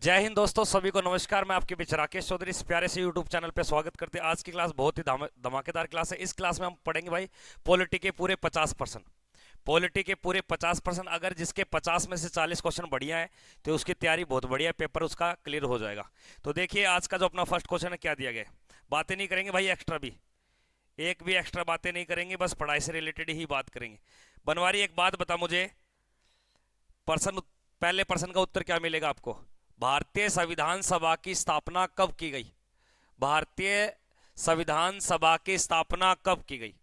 जय हिंद दोस्तों, सभी को नमस्कार। मैं आपके बीच राकेश चौधरी इस प्यारे से यूट्यूब चैनल पे स्वागत करते हैं। आज की क्लास बहुत ही धमाकेदार क्लास है। इस क्लास में हम पढ़ेंगे भाई पॉलिटी के पूरे 50%। पॉलिटी के पूरे 50%। अगर जिसके 50 में से 40 क्वेश्चन बढ़िया है तो उसकी तैयारी बहुत बढ़िया है, पेपर उसका क्लियर हो जाएगा। तो देखिए आज का जो अपना फर्स्ट क्वेश्चन है क्या दिया गया है। बातें नहीं करेंगे भाई, एक्स्ट्रा भी एक भी एक्स्ट्रा बातें नहीं करेंगे, बस पढ़ाई से रिलेटेड ही बात करेंगे। बनवारी एक बात बता मुझे, पर्सन पहले प्रश्न का उत्तर क्या मिलेगा आपको। भारतीय संविधान सभा की स्थापना कब की गई। भारतीय संविधान सभा की स्थापना कब की गई।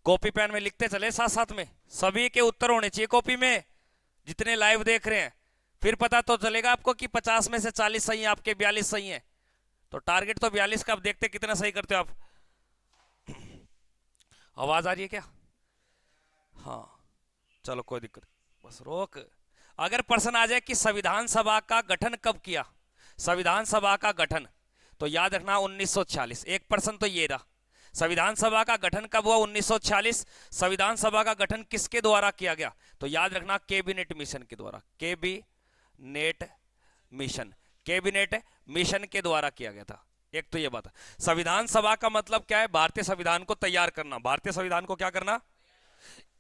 कॉपी पेन में लिखते चले साथ साथ में, सभी के उत्तर होने चाहिए कॉपी में, जितने लाइव देख रहे हैं। फिर पता तो चलेगा आपको कि 50 में से 40 सही है, आपके 42 सही है। तो टारगेट तो 42 का, आप देखते कितना सही करते हो आप। आवाज आ रही है क्या? हाँ चलो कोई दिक्कत, बस रोक। अगर प्रश्न आ जाए कि संविधान सभा का गठन कब किया, संविधान सभा का गठन, तो याद रखना 1946। एक प्रश्न तो ये रहा, संविधान सभा का गठन कब हुआ, 1946। संविधान सभा का गठन किसके द्वारा किया गया, तो याद रखना कैबिनेट मिशन के द्वारा। कैबिनेट मिशन, कैबिनेट मिशन के द्वारा किया गया था। एक तो ये बात। संविधान सभा का मतलब क्या है, भारतीय संविधान को तैयार करना, भारतीय संविधान को क्या करना।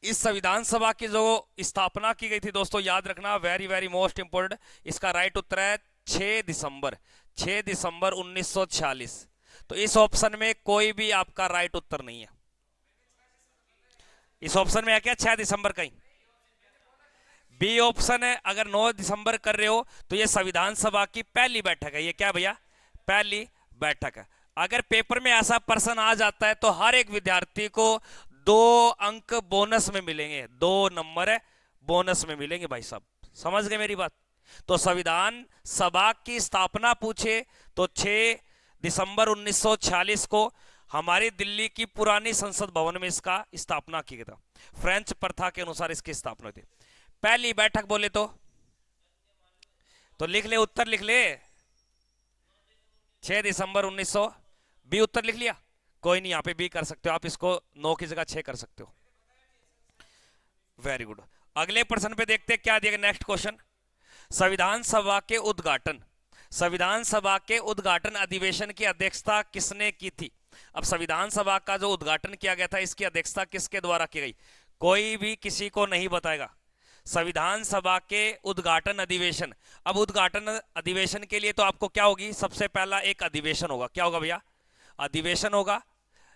इस संविधान सभा की जो स्थापना की गई थी दोस्तों, याद रखना, वेरी वेरी मोस्ट इंपोर्टेंट, इसका राइट उत्तर है 6 दिसंबर, 6 दिसंबर 1946। तो इस ऑप्शन में कोई भी आपका राइट उत्तर नहीं है। इस ऑप्शन में है क्या 6 दिसंबर कहीं? बी ऑप्शन है। अगर 9 दिसंबर कर रहे हो तो ये संविधान सभा की पहली बैठक है। ये क्या भैया, पहली बैठक है। अगर पेपर में ऐसा प्रश्न आ जाता है तो हर एक विद्यार्थी को 2 अंक बोनस में मिलेंगे, 2 नंबर बोनस में मिलेंगे भाई साहब, समझ गए मेरी बात। तो संविधान सभा की स्थापना पूछे तो 6 दिसंबर 1946 को हमारी दिल्ली की पुरानी संसद भवन में इसका स्थापना की गई था। फ्रेंच प्रथा के अनुसार इसकी स्थापना हुई थी। पहली बैठक बोले तो लिख ले, उत्तर लिख ले, 6 दिसंबर 1900। बी उत्तर लिख लिया, कोई नहीं, यहां पे बी कर सकते हो आप, इसको 9 की जगह 6 कर सकते हो। Very good. अगले प्रश्न पे देखते हैं क्या दिया गया। नेक्स्ट क्वेश्चन, संविधान सभा के उद्घाटन, संविधान सभा के उद्घाटन अधिवेशन की अध्यक्षता किसने की थी। अब संविधान सभा का जो उद्घाटन किया गया था, इसकी अध्यक्षता किसके द्वारा की गई, कोई भी किसी को नहीं बताएगा। संविधान सभा के उद्घाटन अधिवेशन, अब उद्घाटन अधिवेशन के लिए तो आपको क्या होगी, सबसे पहला एक अधिवेशन होगा। क्या होगा भैया, अधिवेशन होगा,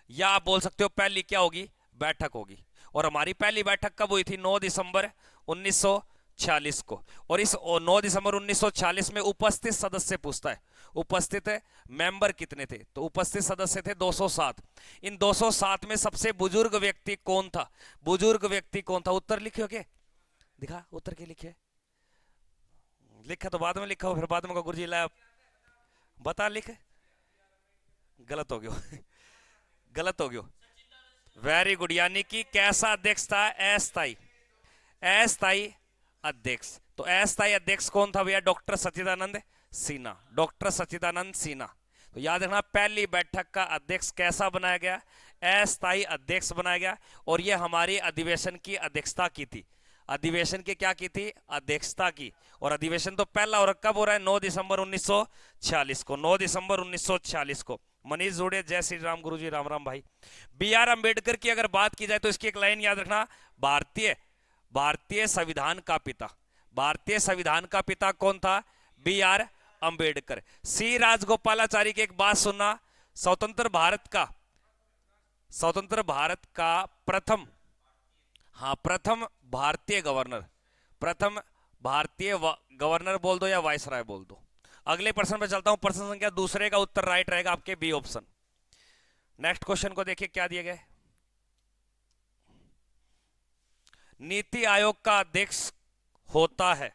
या आप बोल सकते हो पहली क्या होगी, बैठक होगी। और हमारी पहली बैठक कब हुई थी, 9 दिसंबर 1946 को। और इस 9 दिसंबर 1946 में उपस्थित सदस्य पूछता है, उपस्थित मेंबर कितने थे, तो उपस्थित सदस्य थे 207। इन 207 में सबसे बुजुर्ग व्यक्ति कौन था, बुजुर्ग व्यक्ति कौन था। उत्तर लिखे क्या, दिखा उत्तर के लिखे, लिखा तो बाद में लिखा हो, फिर बाद में गुरुजी लाया बता, लिख, गलत हो गया गलत हो गया। वेरी गुड, यानी कि कैसा अध्यक्ष था, अस्थाई, अस्थाई अध्यक्ष। तो अस्थाई अध्यक्ष कौन था भैया, डॉक्टर सच्चिदानंद सिन्हा, डॉक्टर सच्चिदानंद सिन्हा। तो याद रखना पहली बैठक का अध्यक्ष कैसा बनाया गया, अस्थाई अध्यक्ष बनाया गया। और यह हमारी अधिवेशन की अध्यक्षता की थी, अधिवेशन की क्या की थी, अध्यक्षता की। और अधिवेशन तो पहला और कब हो रहा है, 9 दिसंबर 1946 को, 9 दिसंबर 1946 को। मनीष जोड़े, जय श्री राम गुरुजी, राम राम भाई। बी आर अम्बेडकर की अगर बात की जाए तो इसकी एक लाइन याद रखना, भारतीय, भारतीय संविधान का पिता, भारतीय संविधान का पिता कौन था, बी आर अम्बेडकर। सी राजगोपालाचारी की एक बात सुनना, स्वतंत्र भारत का, स्वतंत्र भारत का प्रथम, हाँ प्रथम भारतीय गवर्नर, प्रथम भारतीय गवर्नर बोल दो या वायसराय बोल दो। अगले प्रश्न पे चलता हूं, प्रश्न संख्या दूसरे का उत्तर राइट रहेगा आपके बी ऑप्शन। नेक्स्ट क्वेश्चन को देखिए क्या दिया गया। नीति आयोग का अध्यक्ष होता है,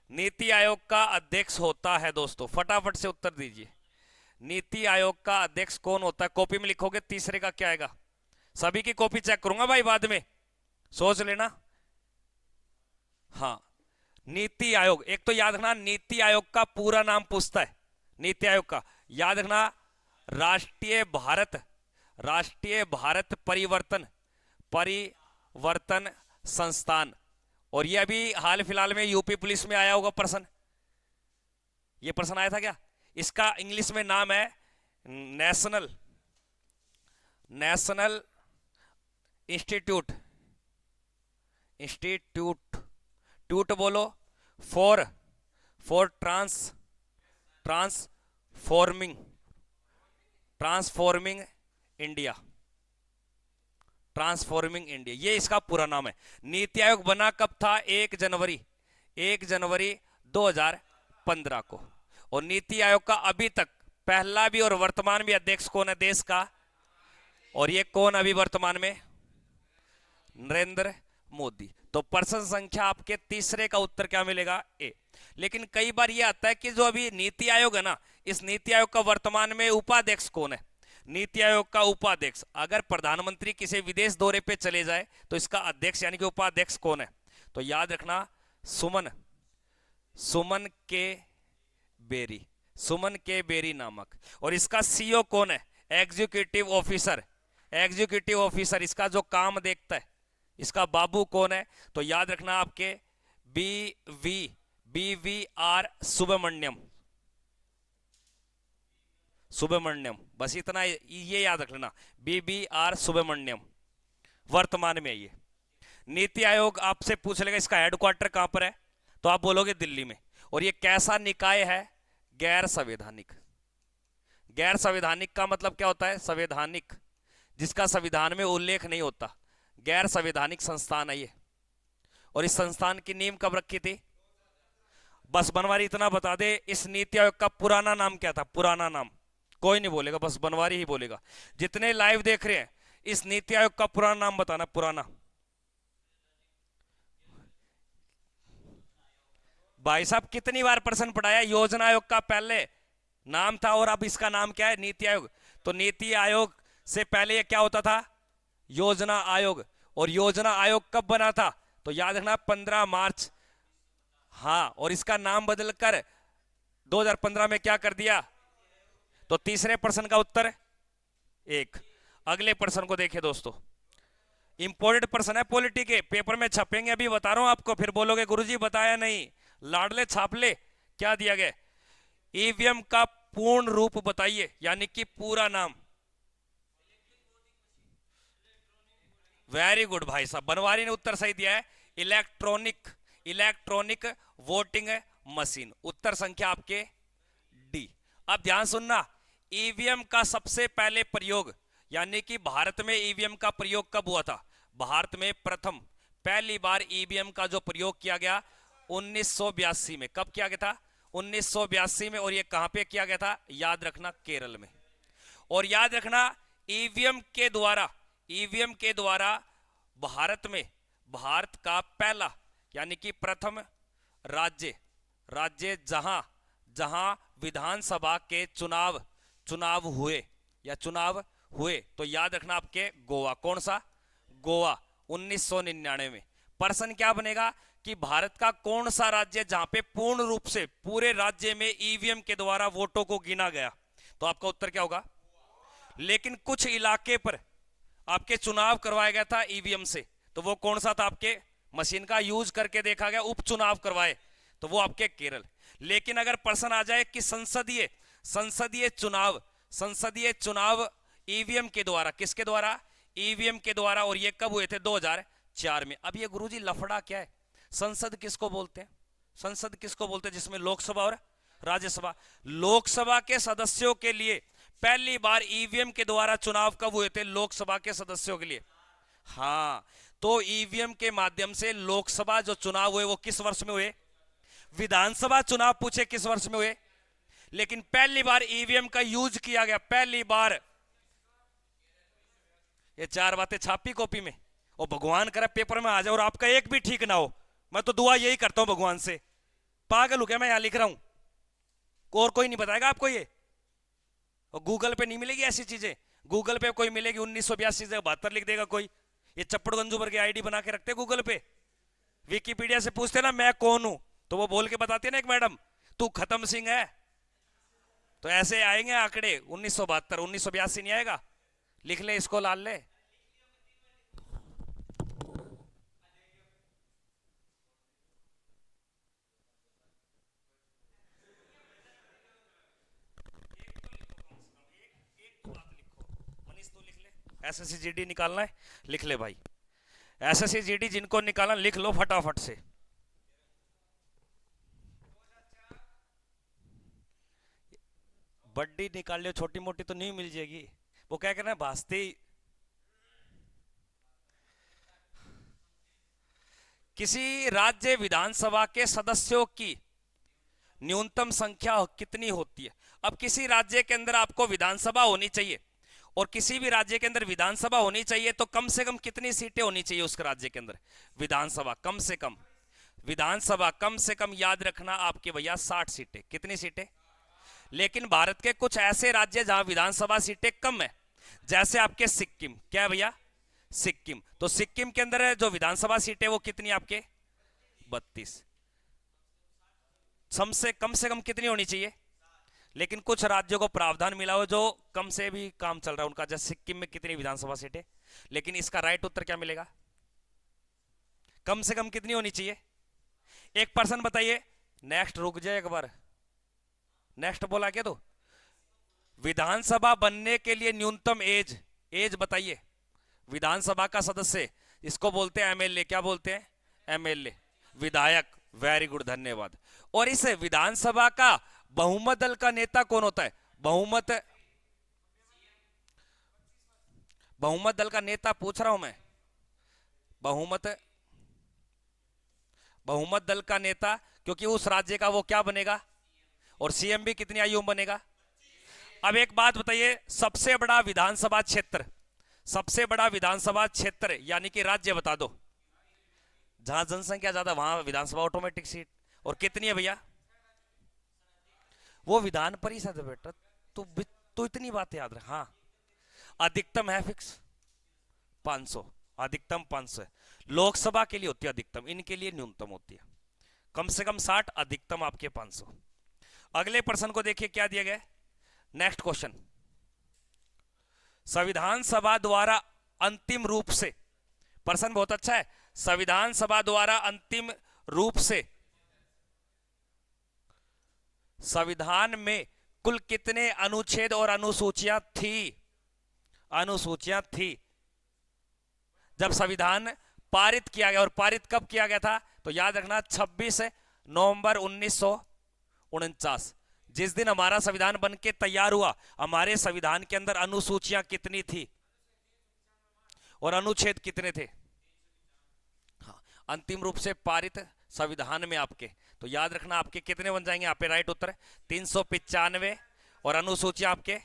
नीति आयोग का अध्यक्ष होता है दोस्तों, फटाफट से उत्तर दीजिए। नीति आयोग का अध्यक्ष कौन होता है, कॉपी में लिखोगे, तीसरे का क्या आएगा। सभी की कॉपी चेक करूंगा भाई, बाद में सोच लेना। हाँ नीति आयोग, एक तो याद रखना नीति आयोग का पूरा नाम पूछता है, नीति आयोग का याद रखना, राष्ट्रीय भारत, राष्ट्रीय भारत परिवर्तन, परिवर्तन संस्थान। और यह अभी हाल फिलहाल में यूपी पुलिस में आया होगा प्रश्न, ये प्रश्न आया था क्या? इसका इंग्लिश में नाम है नेशनल नेशनल इंस्टीट्यूट इंस्टीट्यूट ट्यूट बोलो, for for transforming transforming India transforming India, ये इसका पूरा नाम है। नीति आयोग बना कब था? 1 जनवरी 2015 को। और नीति आयोग का अभी तक पहला भी और वर्तमान भी अध्यक्ष कौन है देश का? और ये कौन अभी वर्तमान में? नरेंद्र मोदी। तो प्रश्न संख्या आपके तीसरे का उत्तर क्या मिलेगा? ए। लेकिन कई बार ये आता है कि जो अभी नीति आयोग है ना, इस नीति आयोग का वर्तमान में उपाध्यक्ष कौन है? नीति आयोग का उपाध्यक्ष, अगर प्रधानमंत्री किसी विदेश दौरे पे चले जाए तो इसका अध्यक्ष यानी कि उपाध्यक्ष कौन है? तो याद रखना, सुमन सुमन के बेरी सुमन के बेरी नामक। और इसका सीईओ कौन है? एग्जीक्यूटिव ऑफिसर इसका जो काम देखता है, इसका बाबू कौन है? तो याद रखना आपके BVR सुब्रमण्यम, बस इतना ये याद रख लेना, BVR सुब्रमण्यम वर्तमान में। ये नीति आयोग आपसे पूछ लेगा इसका हेडक्वार्टर कहां पर है, तो आप बोलोगे दिल्ली में। और ये कैसा निकाय है? गैर संवैधानिक। गैर संवैधानिक का मतलब क्या होता है? संवैधानिक जिसका संविधान में उल्लेख नहीं होता, गैर संवैधानिक संस्थान है ये। और इस संस्थान की नींव कब रखी थी? बस बनवारी इतना बता दे, इस नीति आयोग का पुराना नाम क्या था? पुराना नाम कोई नहीं बोलेगा, बस बनवारी ही बोलेगा। जितने लाइव देख रहे हैं, इस नीति आयोग का पुराना नाम बताना। पुराना भाई साहब कितनी बार प्रश्न पढ़ाया? योजना आयोग का पहले नाम था और अब इसका नाम क्या है? नीति आयोग। तो नीति आयोग से पहले ये क्या होता था? योजना आयोग। और योजना आयोग कब बना था? तो याद रखना 15 मार्च। हाँ, और इसका नाम बदलकर 2015 में क्या कर दिया? तो तीसरे प्रश्न का उत्तर 1। अगले प्रश्न को देखिए दोस्तों, इंपोर्टेंट प्रश्न है, पॉलिटी के पेपर में छपेंगे, अभी बता रहा हूं आपको, फिर बोलोगे गुरुजी बताया नहीं। लाडले छापले क्या दिया गया? ईवीएम का पूर्ण रूप बताइए, यानी कि पूरा नाम। वेरी गुड भाई साहब, बनवारी ने उत्तर सही दिया है, इलेक्ट्रॉनिक वोटिंग मशीन। उत्तर संख्या आपके डी। अब ध्यान सुनना, ईवीएम का सबसे पहले प्रयोग, यानी कि भारत में ईवीएम का प्रयोग कब हुआ था? भारत में प्रथम पहली बार ईवीएम का जो प्रयोग किया गया 1982 में। कब किया गया था? 1982 में। और ये कहां पे किया गया था? याद रखना, केरल में। और याद रखना, ईवीएम के द्वारा भारत का पहला यानी कि प्रथम राज्य जहां विधानसभा के चुनाव हुए, तो याद रखना आपके गोवा। कौन सा? गोवा, 1999 में। प्रश्न क्या बनेगा कि भारत का कौन सा राज्य जहां पे पूर्ण रूप से पूरे राज्य में ईवीएम के द्वारा वोटों को गिना गया? तो आपका उत्तर क्या होगा? लेकिन कुछ इलाके पर आपके चुनाव करवाया गया था ईवीएम से, तो वो कौन सा था? आपके मशीन का यूज करके देखा गया, उपचुनाव करवाए, तो वो आपके केरल। लेकिन अगर प्रश्न आ जाए कि संसदीय चुनाव ईवीएम के द्वारा, किसके द्वारा? ईवीएम के द्वारा। और ये कब हुए थे? 2004 में। अब ये गुरुजी लफड़ा क्या है? संसद किसको बोलते हैं? संसद किसको बोलते हैं जिसमें लोकसभा और राज्यसभा? लोकसभा के सदस्यों के लिए पहली बार ईवीएम के द्वारा चुनाव कब हुए थे? लोकसभा के सदस्यों के लिए। हाँ, तो ईवीएम के माध्यम से लोकसभा जो चुनाव हुए वो किस वर्ष में हुए? विधानसभा चुनाव पूछे किस वर्ष में हुए? लेकिन पहली बार ईवीएम का यूज किया गया, पहली बार। ये 4 बातें छापी कॉपी में, और भगवान करे पेपर में आ जाए और आपका एक भी ठीक ना हो। मैं तो दुआ यही करता हूं भगवान से। पागल हो क्या मैं यहां लिख रहा हूं? और कोई नहीं बताएगा आपको ये। और गूगल पे नहीं मिलेगी ऐसी चीजें। गूगल पे कोई मिलेगी 1982 से 72 लिख देगा कोई। ये चप्पड़ गंजू भर के आईडी बना के रखते गूगल पे। विकीपीडिया से पूछते ना मैं कौन हूं, तो वो बोल के बताती है ना एक मैडम, तू खत्म सिंह है। तो ऐसे आएंगे आंकड़े 1972, 1982 नहीं आएगा। लिख ले इसको, लाल ले। एसएससी जीडी निकालना है, लिख ले भाई। एसएससी जीडी जिनको निकालना लिख लो फटाफट से। बड्डी निकाल लो, छोटी मोटी तो नहीं मिल जाएगी। वो क्या करना है, भास्ती किसी राज्य विधानसभा के सदस्यों की न्यूनतम संख्या कितनी होती है। अब किसी राज्य के अंदर आपको विधानसभा होनी चाहिए, और किसी भी राज्य के अंदर विधानसभा होनी चाहिए तो कम से कम कितनी सीटें होनी चाहिए उस राज्य के अंदर। विधानसभा कम से कम, विधानसभा कम से कम याद रखना आपके भैया 60 सीटें। कितनी सीटें? लेकिन भारत के कुछ ऐसे राज्य जहां विधानसभा सीटें कम है, जैसे आपके सिक्किम। क्या है भैया? सिक्किम। तो सिक्किम के अंदर जो विधानसभा सीटें वो कितनी आपके? 32। कम से कम कितनी होनी चाहिए? लेकिन कुछ राज्यों को प्रावधान मिला हो जो कम से भी काम चल रहा है उनका, जैसे सिक्किम में कितनी विधानसभा सीटें। लेकिन इसका राइट उत्तर क्या मिलेगा? कम से कम कितनी होनी चाहिए? एक पर्सन बताइए। नेक्स्ट, रुक जाए एक बार, नेक्स्ट बोला क्या? तो विधानसभा बनने के लिए न्यूनतम एज बताइए। विधानसभा का सदस्य, इसको बोलते हैं एमएलए। क्या बोलते हैं? एमएलए, विधायक। वेरी गुड, धन्यवाद। और इस विधानसभा का बहुमत दल का नेता कौन होता है? बहुमत दल का नेता पूछ रहा हूं मैं। बहुमत दल का नेता, क्योंकि उस राज्य का वो क्या बनेगा, और सीएम भी कितनी आयु में बनेगा। अब एक बात बताइए, सबसे बड़ा विधानसभा क्षेत्र, सबसे बड़ा विधानसभा क्षेत्र यानी कि राज्य बता दो, जहां जनसंख्या ज्यादा वहां विधानसभा ऑटोमेटिक सीट। और कितनी है भैया? वो विधान परिषद है बेटा। तो इतनी बात याद रख। हाँ, अधिकतम है फिक्स 500, अधिकतम 500 है। लोकसभा के लिए होती है अधिकतम, इनके लिए न्यूनतम होती है कम से कम 60, अधिकतम आपके 500। अगले प्रश्न को देखिए क्या दिया गया। नेक्स्ट क्वेश्चन, संविधान सभा द्वारा अंतिम रूप से, प्रश्न बहुत अच्छा है, संविधान सभा द्वारा अंतिम रूप से संविधान में कुल कितने अनुच्छेद और अनुसूचियां थी जब संविधान पारित किया गया। और पारित कब किया गया था? तो याद रखना 26 नवंबर 1949, जिस दिन हमारा संविधान बनके तैयार हुआ। हमारे संविधान के अंदर अनुसूचियां कितनी थी और अनुच्छेद कितने थे? हाँ, अंतिम रूप से पारित संविधान में आपके, तो याद रखना आपके कितने बन जाएंगे यहाँ पे राइट उत्तर 395, और अनुसूचियां आपके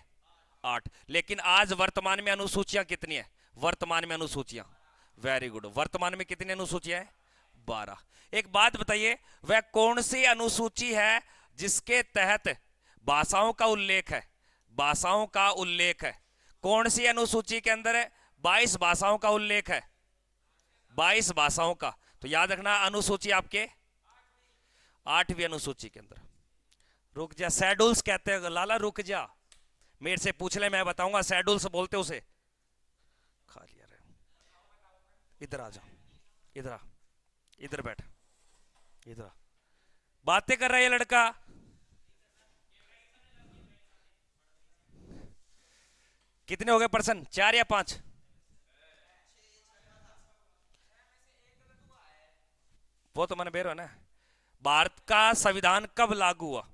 8। लेकिन आज वर्तमान में अनुसूचियां कितनी है? वर्तमान में अनुसूचियां, वेरी गुड, वर्तमान में कितनी अनुसूचियां है? 12। एक बात बताइए, वह कौन सी अनुसूची है जिसके तहत भाषाओं का उल्लेख है? भाषाओं का उल्लेख है। कौन सी अनुसूची के अंदर 22 भाषाओं का उल्लेख है? 22 भाषाओं का। तो याद रखना अनुसूची आपके 8वीं अनुसूची के अंदर। रुक जा, शेड्यूल्स कहते हैं लाला, रुक जा, मेरे से पूछ ले, मैं बताऊंगा शेड्यूल्स बोलते उसे। खा लिया रे, इधर आ जा, इधर आ, इधर बैठ, इधर आ। बातें कर रहा है ये लड़का। कितने हो गए पर्सन? 4 या 5? वो तो मैंने बेरो है ना। भारत का संविधान कब लागू हुआ?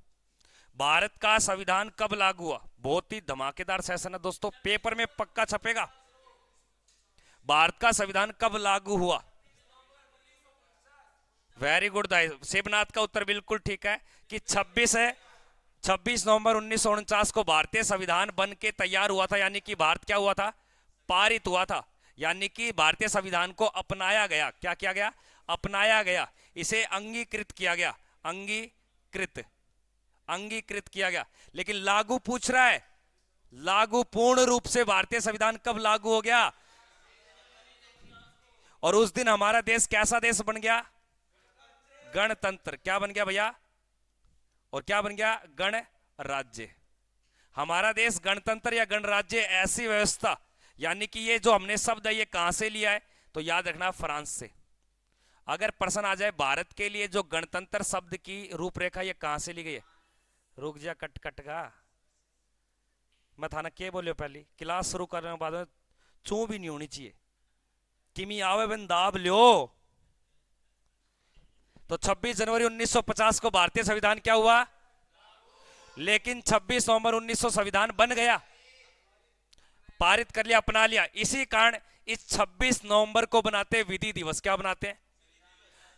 भारत का संविधान कब लागू हुआ? बहुत ही धमाकेदार सेशन है दोस्तों, पेपर में पक्का छपेगा। भारत का संविधान कब लागू हुआ? वेरी गुड दाई, शिवनाथ का उत्तर बिल्कुल ठीक है कि 26 नवंबर 1949 को भारतीय संविधान बन के तैयार हुआ था। यानी कि भारत क्या हुआ था? पारित हुआ था। यानी कि भारतीय संविधान को अपनाया गया। क्या किया गया? अपनाया गया, इसे अंगीकृत किया गया, अंगीकृत किया गया। लेकिन लागू पूछ रहा है, लागू पूर्ण रूप से भारतीय संविधान कब लागू हो गया? और उस दिन हमारा देश कैसा देश बन गया? गणतंत्र। क्या बन गया भैया? और क्या बन गया? गणराज्य। हमारा देश गणतंत्र या गणराज्य, ऐसी व्यवस्था। यानी कि ये जो हमने शब्द है ये कहां से लिया है? तो याद रखना फ्रांस से। अगर प्रश्न आ जाए भारत के लिए जो गणतंत्र शब्द की रूपरेखा ये कहां से ली गई है? रुक जा, कट का मैं थाना के बोलियो, पहली क्लास शुरू करने के बाद चू भी नहीं होनी चाहिए। किमी आवे बन दाब लो। तो 26 जनवरी 1950 को भारतीय संविधान क्या हुआ? लेकिन 26 नवंबर 1900 संविधान बन गया, पारित कर लिया, अपना लिया। इसी कारण इस 26 नवंबर को बनाते विधि दिवस। क्या बनाते हैं?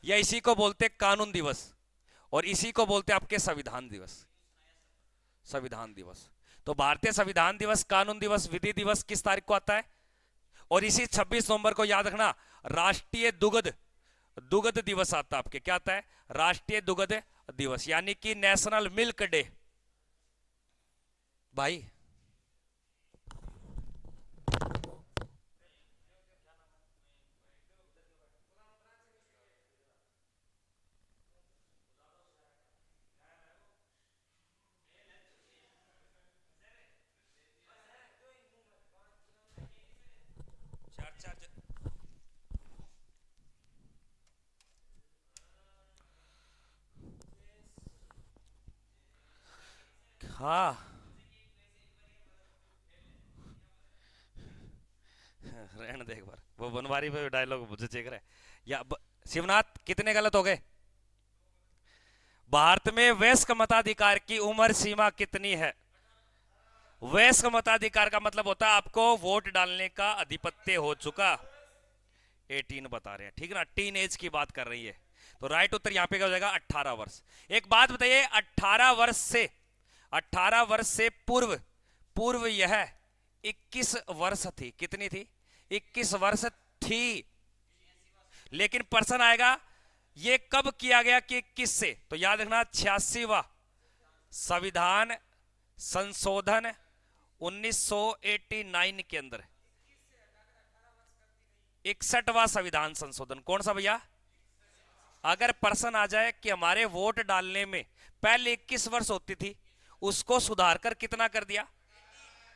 या इसी को बोलते कानून दिवस, और इसी को बोलते आपके संविधान दिवस। संविधान दिवस। तो भारतीय संविधान दिवस, कानून दिवस, विधि दिवस किस तारीख को आता है? और इसी 26 नवंबर को याद रखना राष्ट्रीय दुग्ध दुग्ध दिवस आता है आपके। क्या आता है? राष्ट्रीय दुग्ध दिवस, यानी कि नेशनल मिल्क डे। भाई हाँ, रहने दे एक बार, वो बनवारी पे डायलॉग मुझे चेक रहा है। शिवनाथ कितने गलत हो गए? भारत में वयस्क मताधिकार की उम्र सीमा कितनी है? वयस्क मताधिकार का मतलब होता है आपको वोट डालने का अधिपत्य हो चुका। 18 बता रहे हैं, ठीक है ना, टीन एज की बात कर रही है। तो राइट उत्तर यहां पे क्या हो जाएगा? 18 वर्ष। एक बात बताइए, 18 वर्ष से पूर्व पूर्व यह 21 वर्ष थी। कितनी थी? 21 वर्ष थी। लेकिन प्रश्न आएगा ये कब किया गया कि 21 से? तो याद रखना 86वां संविधान संशोधन 1989 के अंदर, 61वां संविधान संशोधन। कौन सा भैया? अगर प्रश्न आ जाए कि हमारे वोट डालने में पहले 21 वर्ष होती थी, उसको सुधार कर कितना कर दिया?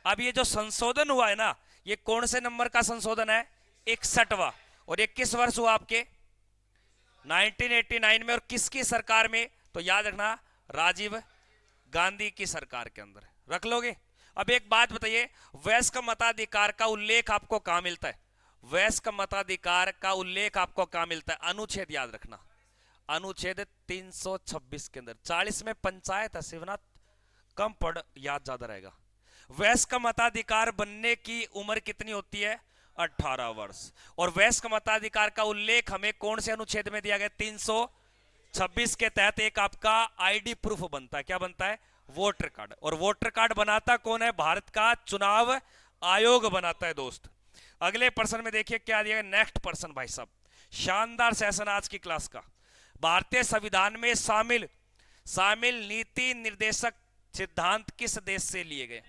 अब ये जो संशोधन हुआ है ना, ये कौन से नंबर का संशोधन है? 61वां। और 21 वर्ष हुआ आपके 1989 में। और किसकी सरकार में? तो याद रखना राजीव गांधी की सरकार के अंदर। रख लोगे? अब एक बात बताइए, वयस्क मताधिकार का उल्लेख आपको कहां मिलता है? वयस्क मताधिकार का उल्लेख आपको कहां मिलता है? अनुच्छेद याद रखना, अनुच्छेद 326 के अंदर। 40 में पंचायत है शिवनाथ, कम पढ़, याद ज्यादा रहेगा। वयस्क मताधिकार बनने की उम्र कितनी होती है? 18 वर्ष। और वयस्क मताधिकार का उल्लेख हमें कौन से अनुच्छेद में दिया गया? 326 के तहत एक आपका आईडी प्रूफ बनता है। क्या बनता है? Voter card. और वोटर कार्ड बनाता कौन है? भारत का चुनाव आयोग बनाता है दोस्त। अगले प्रश्न में देखिए क्या दिया गया। नेक्स्ट प्रश्न भाई साहब, शानदार सेशन आज की क्लास का। भारतीय संविधान में शामिल नीति निर्देशक सिद्धांत किस देश से लिए गए?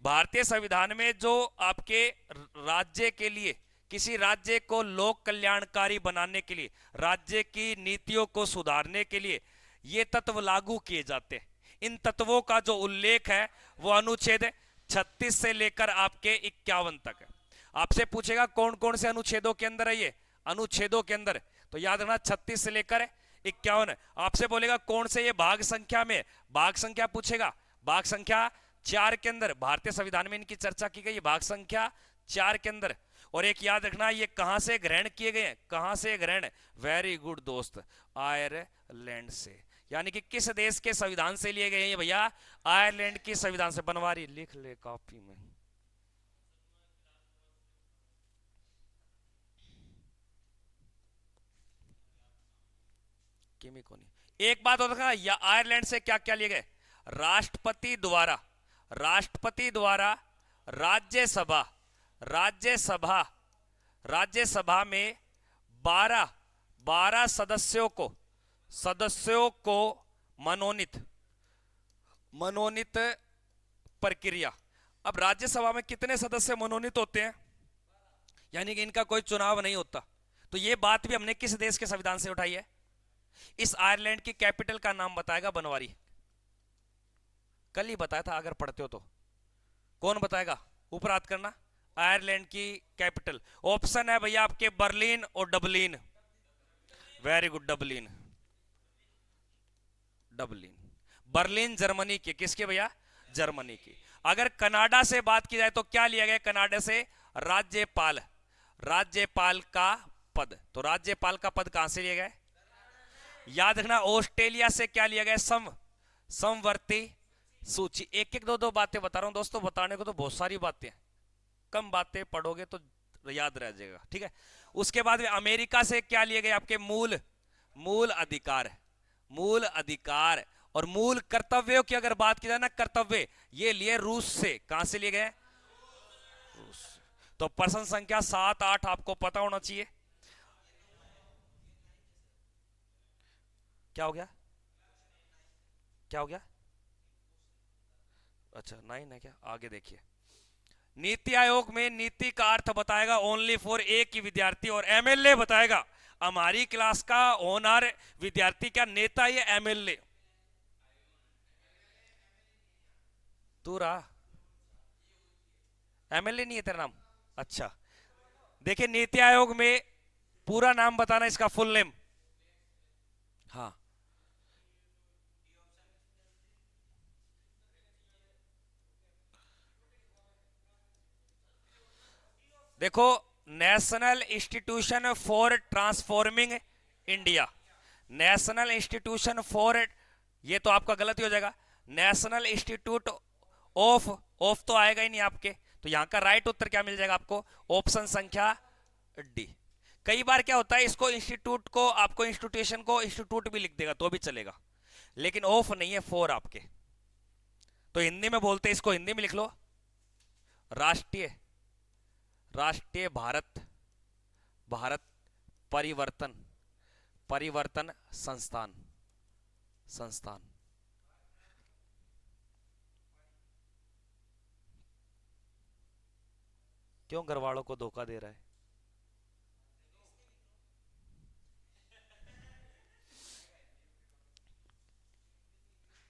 भारतीय संविधान में जो आपके राज्य के लिए, किसी राज्य को लोक कल्याणकारी बनाने के लिए, राज्य की नीतियों को सुधारने के लिए ये तत्व लागू किए जाते हैं। इन तत्वों का जो उल्लेख है वो अनुच्छेद 36 से लेकर आपके 51 तक है। आपसे पूछेगा कौन कौन से अनुच्छेदों के अंदर है ये? अनुच्छेदों के अंदर, तो याद रखना 36 से लेकर 51 है। आपसे बोलेगा कौन से ये भाग संख्या में? भाग संख्या पूछेगा, भाग संख्या 4 के अंदर भारतीय संविधान में इनकी चर्चा की गई, भाग संख्या 4 के अंदर। और एक याद रखना ये कहां से ग्रहण किए गए हैं? कहां से ग्रहण? वेरी गुड दोस्त, आयरलैंड से। यानी कि किस देश के संविधान से लिए गए हैं भैया? आयरलैंड की संविधान से। बनवारी लिख ले कॉपी में। एक बात और देखना, या आयरलैंड से क्या क्या लिए गए? राष्ट्रपति द्वारा राज्यसभा में 12 सदस्यों को मनोनीत प्रक्रिया। अब राज्यसभा में कितने सदस्य मनोनीत होते हैं? यानी कि इनका कोई चुनाव नहीं होता। तो ये बात भी हमने किस देश के संविधान से उठाई है? इस आयरलैंड की कैपिटल का नाम बताएगा बनवारी। कल ही बताया था, अगर पढ़ते हो तो। कौन बताएगा? ऊपर याद करना। आयरलैंड की कैपिटल ऑप्शन है भैया आपके बर्लिन और Dublin. Very good, Dublin. Berlin Germany की। किसके भैया? जर्मनी की। अगर कनाडा से बात की जाए तो क्या लिया गया कनाडा से? राज्यपाल, राज्यपाल का पद, तो राज्यपाल का पद कहां से लिया गया? याद रखना ऑस्ट्रेलिया से क्या लिया गया? समवर्ती सूची। एक एक दो दो बातें बता रहा हूं दोस्तों, बताने को तो बहुत सारी बातें, कम बातें पढ़ोगे तो याद रह जाएगा, ठीक है। उसके बाद में अमेरिका से क्या लिए गए? आपके मूल अधिकार, मूल अधिकार। और मूल कर्तव्यों की अगर बात की जाए ना, कर्तव्य ये लिए रूस से। कहां से लिए गए? रूस। तो प्रश्न संख्या 7 8 आपको पता होना चाहिए। क्या हो गया? क्या हो गया? अच्छा 9 है क्या? आगे देखिए। नीति आयोग में नीति का अर्थ बताएगा ओनली फॉर एक ही विद्यार्थी, और एमएलए बताएगा। हमारी क्लास का होनहार विद्यार्थी क्या नेता? ये एमएलए। तू रहा एमएलए नहीं है तेरा नाम? अच्छा देखिए, नीति आयोग में पूरा नाम बताना, इसका फुल नेम। हाँ देखो, national institution for transforming India, national institution for, ये तो आपका गलत ही हो जाएगा। नेशनल इंस्टीट्यूट ऑफ तो आएगा ही नहीं आपके, तो यहां का राइट उत्तर क्या मिल जाएगा आपको? ऑप्शन संख्या डी। कई बार क्या होता है, इसको इंस्टीट्यूट को, आपको इंस्टीट्यूशन को इंस्टीट्यूट भी लिख देगा तो भी चलेगा, लेकिन ऑफ नहीं है, फॉर आपके। तो हिंदी में बोलते हैं इसको, हिंदी में लिख लो, राष्ट्रीय राष्ट्रीय भारत भारत परिवर्तन परिवर्तन संस्थान संस्थान। क्यों घर वालों को धोखा दे रहा है?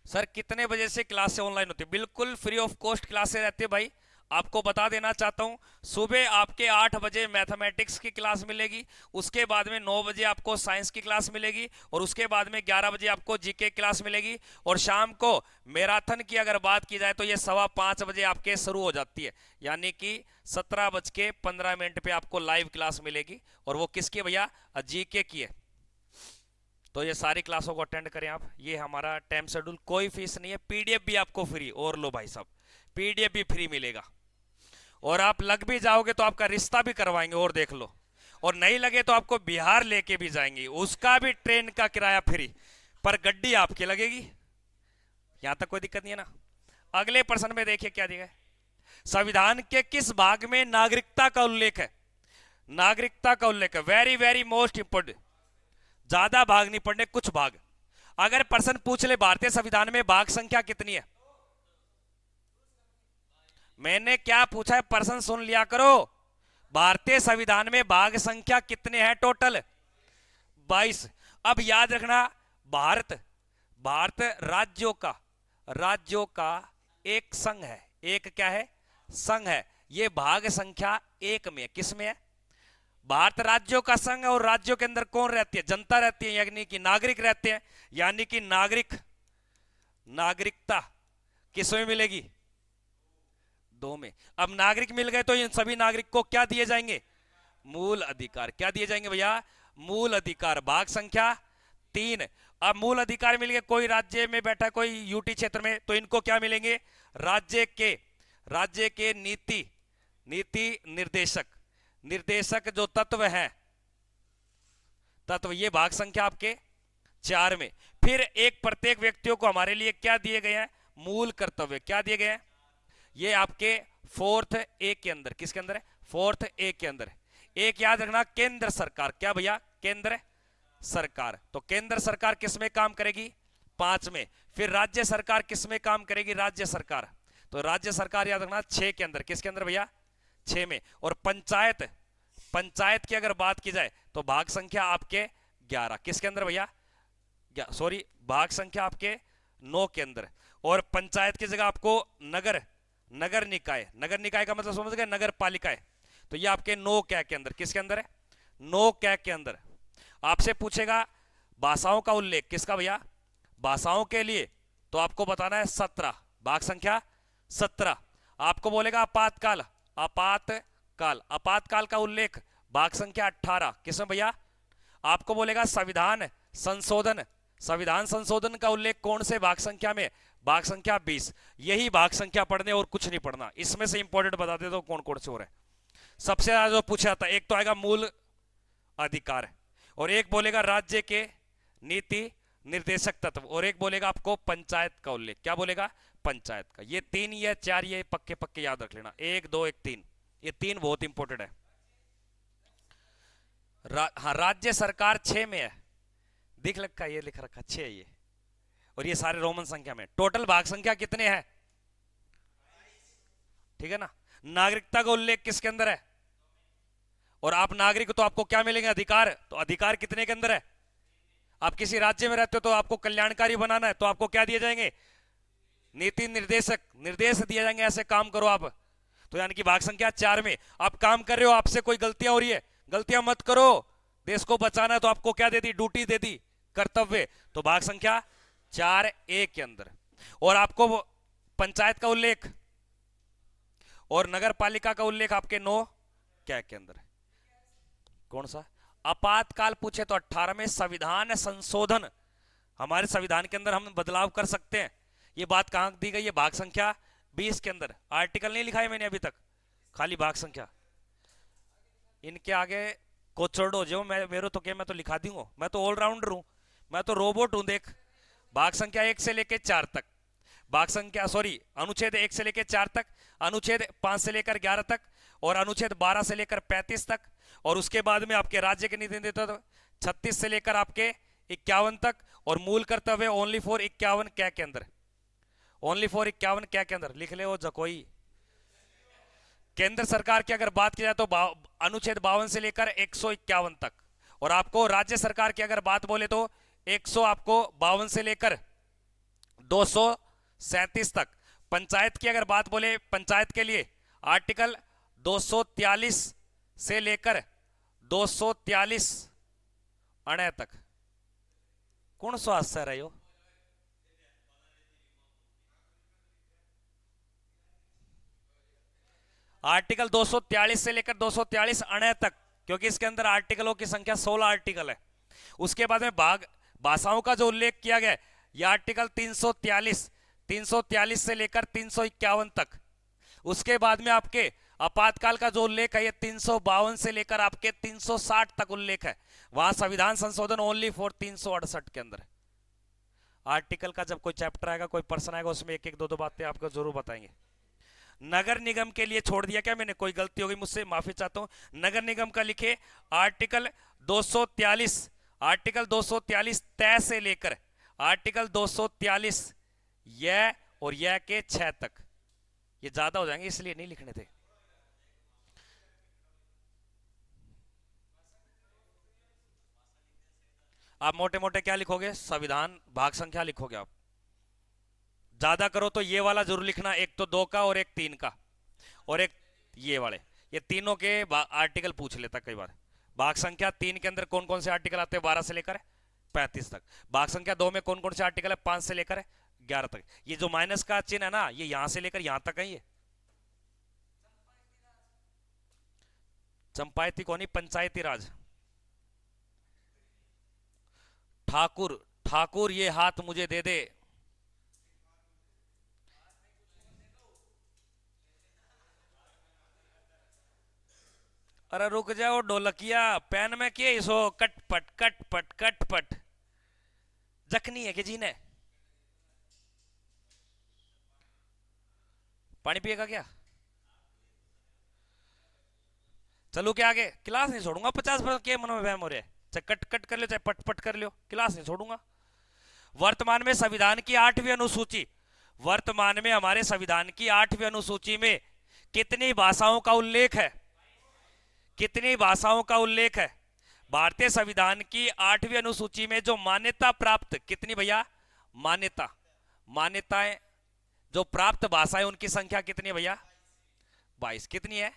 सर कितने बजे से क्लासें ऑनलाइन होती है? बिल्कुल फ्री ऑफ कॉस्ट क्लासें रहती है भाई। आपको बता देना चाहता हूं, सुबह आपके 8 बजे मैथमेटिक्स की क्लास मिलेगी, उसके बाद में 9 बजे आपको साइंस की क्लास मिलेगी, और उसके बाद में 11 बजे आपको जीके क्लास मिलेगी, और शाम को मैराथन की अगर बात की जाए तो ये 5:15 बजे आपके शुरू हो जाती है, यानी कि 17:15 पे आपको लाइव क्लास मिलेगी। और वो किसकी भैया? जीके की है। तो ये सारी क्लासों को अटेंड करें आप। ये हमारा टाइम शेड्यूल, कोई फीस नहीं है, पीडीएफ भी आपको फ्री। और लो भाई साहब, पीडीएफ भी फ्री मिलेगा, और आप लग भी जाओगे तो आपका रिश्ता भी करवाएंगे, और देख लो। और नहीं लगे तो आपको बिहार लेके भी जाएंगे, उसका भी ट्रेन का किराया फ्री, पर गड्डी आपकी लगेगी। यहां तक कोई दिक्कत नहीं है ना? अगले प्रश्न में देखिए क्या दिया है। संविधान के किस भाग में नागरिकता का उल्लेख है? नागरिकता का उल्लेख है, वेरी वेरी मोस्ट इंपोर्टेंट। ज्यादा भाग नहीं पढ़ने, कुछ भाग। अगर प्रश्न पूछ ले भारतीय संविधान में भाग संख्या कितनी है, मैंने क्या पूछा है प्रश्न सुन लिया करो। भारतीय संविधान में भाग संख्या कितने हैं टोटल? 22। अब याद रखना, भारत भारत राज्यों का एक संघ है। एक क्या है? संघ है। ये भाग संख्या 1 में है। किस में है? भारत राज्यों का संघ है, और राज्यों के अंदर कौन रहती है? जनता रहती है, यानी कि नागरिक रहते हैं। यानी कि नागरिकता किसमें मिलेगी? 2 में। अब नागरिक मिल गए तो इन सभी नागरिक को क्या दिए जाएंगे? मूल अधिकार। क्या दिए जाएंगे भैया? मूल अधिकार। भाग संख्या 3। अब मूल अधिकार मिल गए, कोई राज्य में बैठा, कोई यूटी क्षेत्र में, तो इनको क्या मिलेंगे? राज्य के नीति निर्देशक जो तत्व है, तत्व, ये भाग संख्या आपके 4 में। फिर एक प्रत्येक व्यक्तियों को हमारे लिए क्या दिए गए हैं? मूल कर्तव्य। क्या दिए गए हैं? ये आपके 4th ए के अंदर। किसके अंदर है? 4th ए के अंदर। एक याद रखना, केंद्र सरकार। क्या भैया? केंद्र सरकार। तो केंद्र सरकार किस में काम करेगी? 5 में। फिर राज्य सरकार किस में काम करेगी? राज्य सरकार। तो राज्य सरकार याद रखना 6 के अंदर। किसके अंदर भैया? 6 में। और पंचायत की अगर बात की जाए तो भाग संख्या आपके 11। किसके अंदर भैया? सॉरी, भाग संख्या आपके 9 के अंदर। और पंचायत की जगह आपको नगर निकाय का मतलब समझ गए? नगर पालिका है। तो ये आपके 9 कै के अंदर। किसके अंदर है? 9 कै के अंदर। आपसे पूछेगा भाषाओं का उल्लेख किसका भैया? भाषाओं के लिए तो आपको बताना है 17, भाग संख्या 17। आपको बोलेगा आपातकाल काल, आपातकाल का उल्लेख भाग संख्या 18 किसमें भैया? आपको बोलेगा संविधान संशोधन, संविधान संशोधन का उल्लेख कौन से भाग संख्या में? भाग संख्या 20। यही भाग संख्या पढ़ने और कुछ नहीं पढ़ना। इसमें से इंपॉर्टेंट बता दे दो कौन कौन से हो रहे हैं। सबसे ज्यादा जो पूछा था, एक तो आएगा मूल अधिकार, और एक बोलेगा राज्य के नीति निर्देशक तत्व, और एक बोलेगा आपको पंचायत का उल्लेख। क्या बोलेगा? पंचायत का। ये 3 या 4 ये पक्के पक्के याद रख लेना, 1 2 1 3, ये 3 बहुत इंपॉर्टेंट है। हाँ, राज्य सरकार 6 में है, दिख रखा ये लिख रखा 6 ये, और ये सारे रोमन संख्या में। टोटल भाग संख्या कितने हैं? ठीक है ना। नागरिकता का उल्लेख किसके अंदर है? और आप नागरिक तो आपको क्या मिलेंगे? अधिकार। तो अधिकार कितने के अंदर है? आप किसी राज्य में रहते हो तो आपको कल्याणकारी बनाना है, तो आपको क्या दिए जाएंगे? नीति निर्देशक, निर्देश दिए जाएंगे, ऐसे काम करो आप। तो यानी कि भाग संख्या 4 में आप काम कर रहे हो, आपसे कोई गलतियां हो रही है, गलतियां मत करो, देश को बचाना है, तो आपको क्या दे दी? ड्यूटी दे दी, कर्तव्य। तो भाग संख्या 4A के अंदर। और आपको पंचायत का उल्लेख और नगर पालिका का उल्लेख आपके 9 क्या के अंदर है? कौन सा? आपातकाल पूछे तो 18 में संविधान संशोधन, हमारे संविधान के अंदर हम बदलाव कर सकते हैं। ये बात कहां दी गई है? भाग संख्या 20 के अंदर। आर्टिकल नहीं लिखा है मैंने अभी तक, खाली भाग संख्या। इनके आगे कोचोड़ो जो मेरे तो क्या, मैं तो लिखा दूंगा, मैं तो ऑलराउंडर हूं, मैं तो रोबोट हूं। देख, भाग संख्या 1 से लेकर 4 तक, भाग संख्या अनुच्छेद 1 से लेकर 4 तक, अनुच्छेद 5 से लेकर 11 तक, और अनुच्छेद 12 से लेकर 35 तक, और उसके बाद में आपके राज्य के नीति नेतृत्व 36 से लेकर आपके 51 तक, और मूल कर्तव्य ओनली फॉर 51 क्या के अंदर, ओनली फॉर 51 क्या के अंदर लिख ले वो जकोई। केंद्र सरकार की अगर बात की जाए तो अनुच्छेद 52 से लेकर 151 तक, और आपको राज्य सरकार की अगर बात बोले तो 100 आपको 52 से लेकर 237 तक। पंचायत की अगर बात बोले, पंचायत के लिए आर्टिकल 243 से लेकर 243 अणे तक। कौन सा हादसा रही हो? आर्टिकल 243 से लेकर 243 अणे तक, क्योंकि इसके अंदर आर्टिकलों की संख्या 16 आर्टिकल है। उसके बाद में भाषाओं का जो उल्लेख किया गया, यह आर्टिकल 343 से लेकर 351 तक। उसके बाद में आपके आपातकाल का जो उल्लेख है, ये 352 से लेकर आपके 360 तक उल्लेख है। वहां संविधान संशोधन ओनली फॉर 368 के अंदर। आर्टिकल का जब कोई चैप्टर आएगा, कोई पर्सन आएगा, उसमें एक एक दो दो बातें आपको जरूर बताएंगे। नगर निगम के लिए छोड़ दिया क्या मैंने? कोई गलती हो गई मुझसे, माफी चाहता हूं। नगर निगम का लिखे आर्टिकल 243, आर्टिकल 243 तय से लेकर आर्टिकल 243 यह और यह के 6 तक। ये ज्यादा हो जाएंगे इसलिए नहीं लिखने थे। आप मोटे मोटे क्या लिखोगे? संविधान भाग संख्या लिखोगे आप। ज्यादा करो तो ये वाला जरूर लिखना, एक तो 2 का और एक 3 का और एक ये वाले, ये तीनों के आर्टिकल पूछ लेता कई बार। भाग संख्या 3 के अंदर कौन कौन से आर्टिकल आते हैं? 12 से लेकर 35 तक। भाग संख्या 2 में कौन कौन से आर्टिकल है? 5 से लेकर 11 तक। ये जो माइनस का चिन्ह है ना, ये यहां से लेकर यहां तक है। ये चंपायती कौन? पंचायती राज। ठाकुर, ठाकुर ये हाथ मुझे दे दे। अरे रुक जाओ ढोलकिया, पेन में किए इसो कटपट कटपट कटपट। जखनी है कि जी ने? पानी पिएगा क्या? चलो क्या आगे? क्लास नहीं छोड़ूंगा। 50% के मन में वहम हो रहे, चाहे कट कट कर लो चाहे पट पट कर लो, क्लास नहीं छोड़ूंगा। वर्तमान में संविधान की 8वीं अनुसूची, वर्तमान में हमारे संविधान की 8वीं अनुसूची में कितनी भाषाओं का उल्लेख है? कितनी भाषाओं का उल्लेख है? भारतीय संविधान की 8वीं अनुसूची में जो मान्यता प्राप्त, कितनी भैया? मान्यता, मान्यताएं जो प्राप्त भाषाएं, उनकी संख्या कितनी भैया? 22। कितनी है?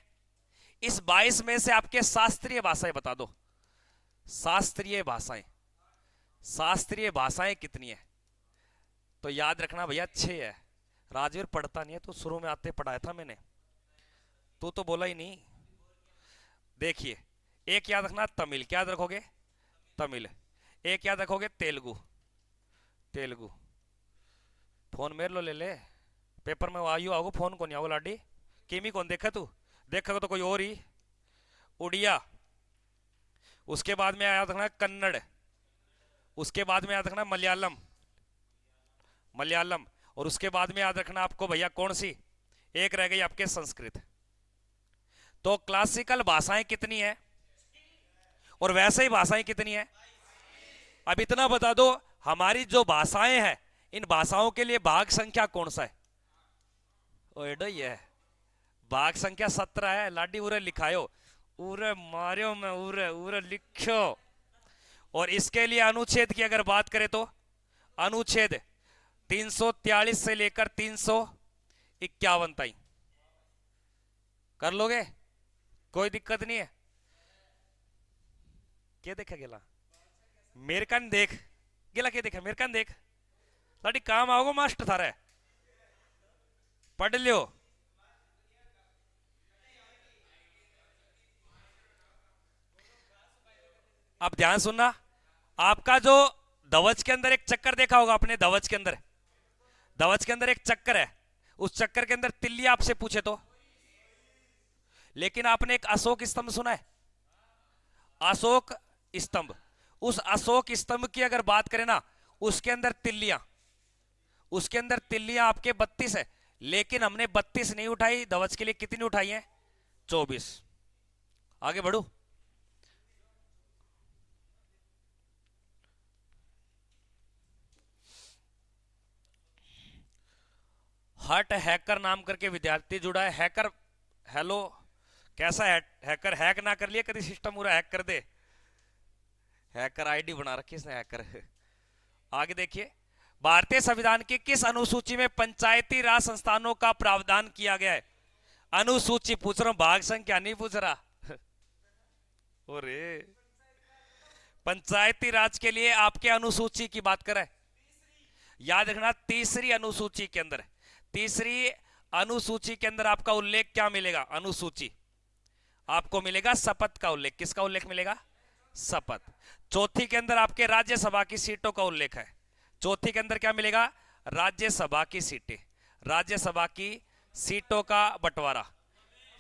इस 22 में से आपके शास्त्रीय भाषाएं बता दो। शास्त्रीय भाषाएं, शास्त्रीय भाषाएं कितनी है? तो याद रखना भैया 6 है। राजवीर पढ़ता नहीं है, तो शुरू में आते पढ़ाया था मैंने, तू तो बोला ही नहीं। देखिए, एक याद रखना तमिल, क्या याद रखोगे? तमिल। एक याद रखोगे तेलुगु, तेलुगु। फोन मेरे लो ले ले, पेपर में आयु आओ, फोन को नहीं आओ लाडी, किमी कौन देखा तू? देखा तो कोई और ही। उड़िया। उसके बाद में याद रखना कन्नड़, उसके बाद में याद रखना मलयालम, मलयालम। और उसके बाद में याद रखना आपको भैया कौन सी, एक रह गई आपके संस्कृत। तो क्लासिकल भाषाएं कितनी है और वैसे ही भाषाएं कितनी है? अब इतना बता दो, हमारी जो भाषाएं हैं इन भाषाओं के लिए भाग संख्या कौन सा है? ओएडो ये है, भाग संख्या 17 है लाडी, उरे लिखायो, उरे मारियो में, उरे उरे लिखो। और इसके लिए अनुच्छेद की अगर बात करें तो अनुच्छेद 343 से लेकर 351 तक कर लोगे, कोई दिक्कत नहीं है। क्या देखा गेला मेरे कान देख, गेला क्या देखा मेरे कान देख, लाडी काम आओगे मास्टर थारे, पढ़ लियो। अब ध्यान सुनना, आपका जो धवज के अंदर एक चक्कर देखा होगा आपने, धवज के अंदर, धवज के अंदर एक चक्कर है, उस चक्कर के अंदर तिल्ली आपसे पूछे तो, लेकिन आपने एक अशोक स्तंभ सुना है? अशोक स्तंभ, उस अशोक स्तंभ की अगर बात करें ना, उसके अंदर तिल्लियां, उसके अंदर तिल्लियां आपके 32 है, लेकिन हमने 32 नहीं उठाई, धवज के लिए कितनी उठाई है? 24। आगे बढ़ू। हट हैकर नाम करके विद्यार्थी जुड़ा है। हैकर, हेलो, कैसा है हैकर? हैक ना कर लिए कभी सिस्टम पूरा हैक कर दे, हैकर आईडी बना रखी इसने, हैकर। आगे देखिए, भारतीय संविधान की किस अनुसूची में पंचायती राज संस्थानों का प्रावधान किया गया है? अनुसूची पूछ रहा हूं, भाग संख्या नहीं पूछ रहा। अरे पंचायती राज के लिए आपके अनुसूची की बात करें, याद रखना तीसरी अनुसूची के अंदर, तीसरी अनुसूची के अंदर आपका उल्लेख क्या मिलेगा? अनुसूची आपको मिलेगा शपथ का उल्लेख। किसका उल्लेख मिलेगा? शपथ। चौथी के अंदर आपके राज्यसभा की सीटों का उल्लेख है। चौथी के अंदर क्या मिलेगा? राज्यसभा की सीटें, राज्यसभा की सीटों का बंटवारा,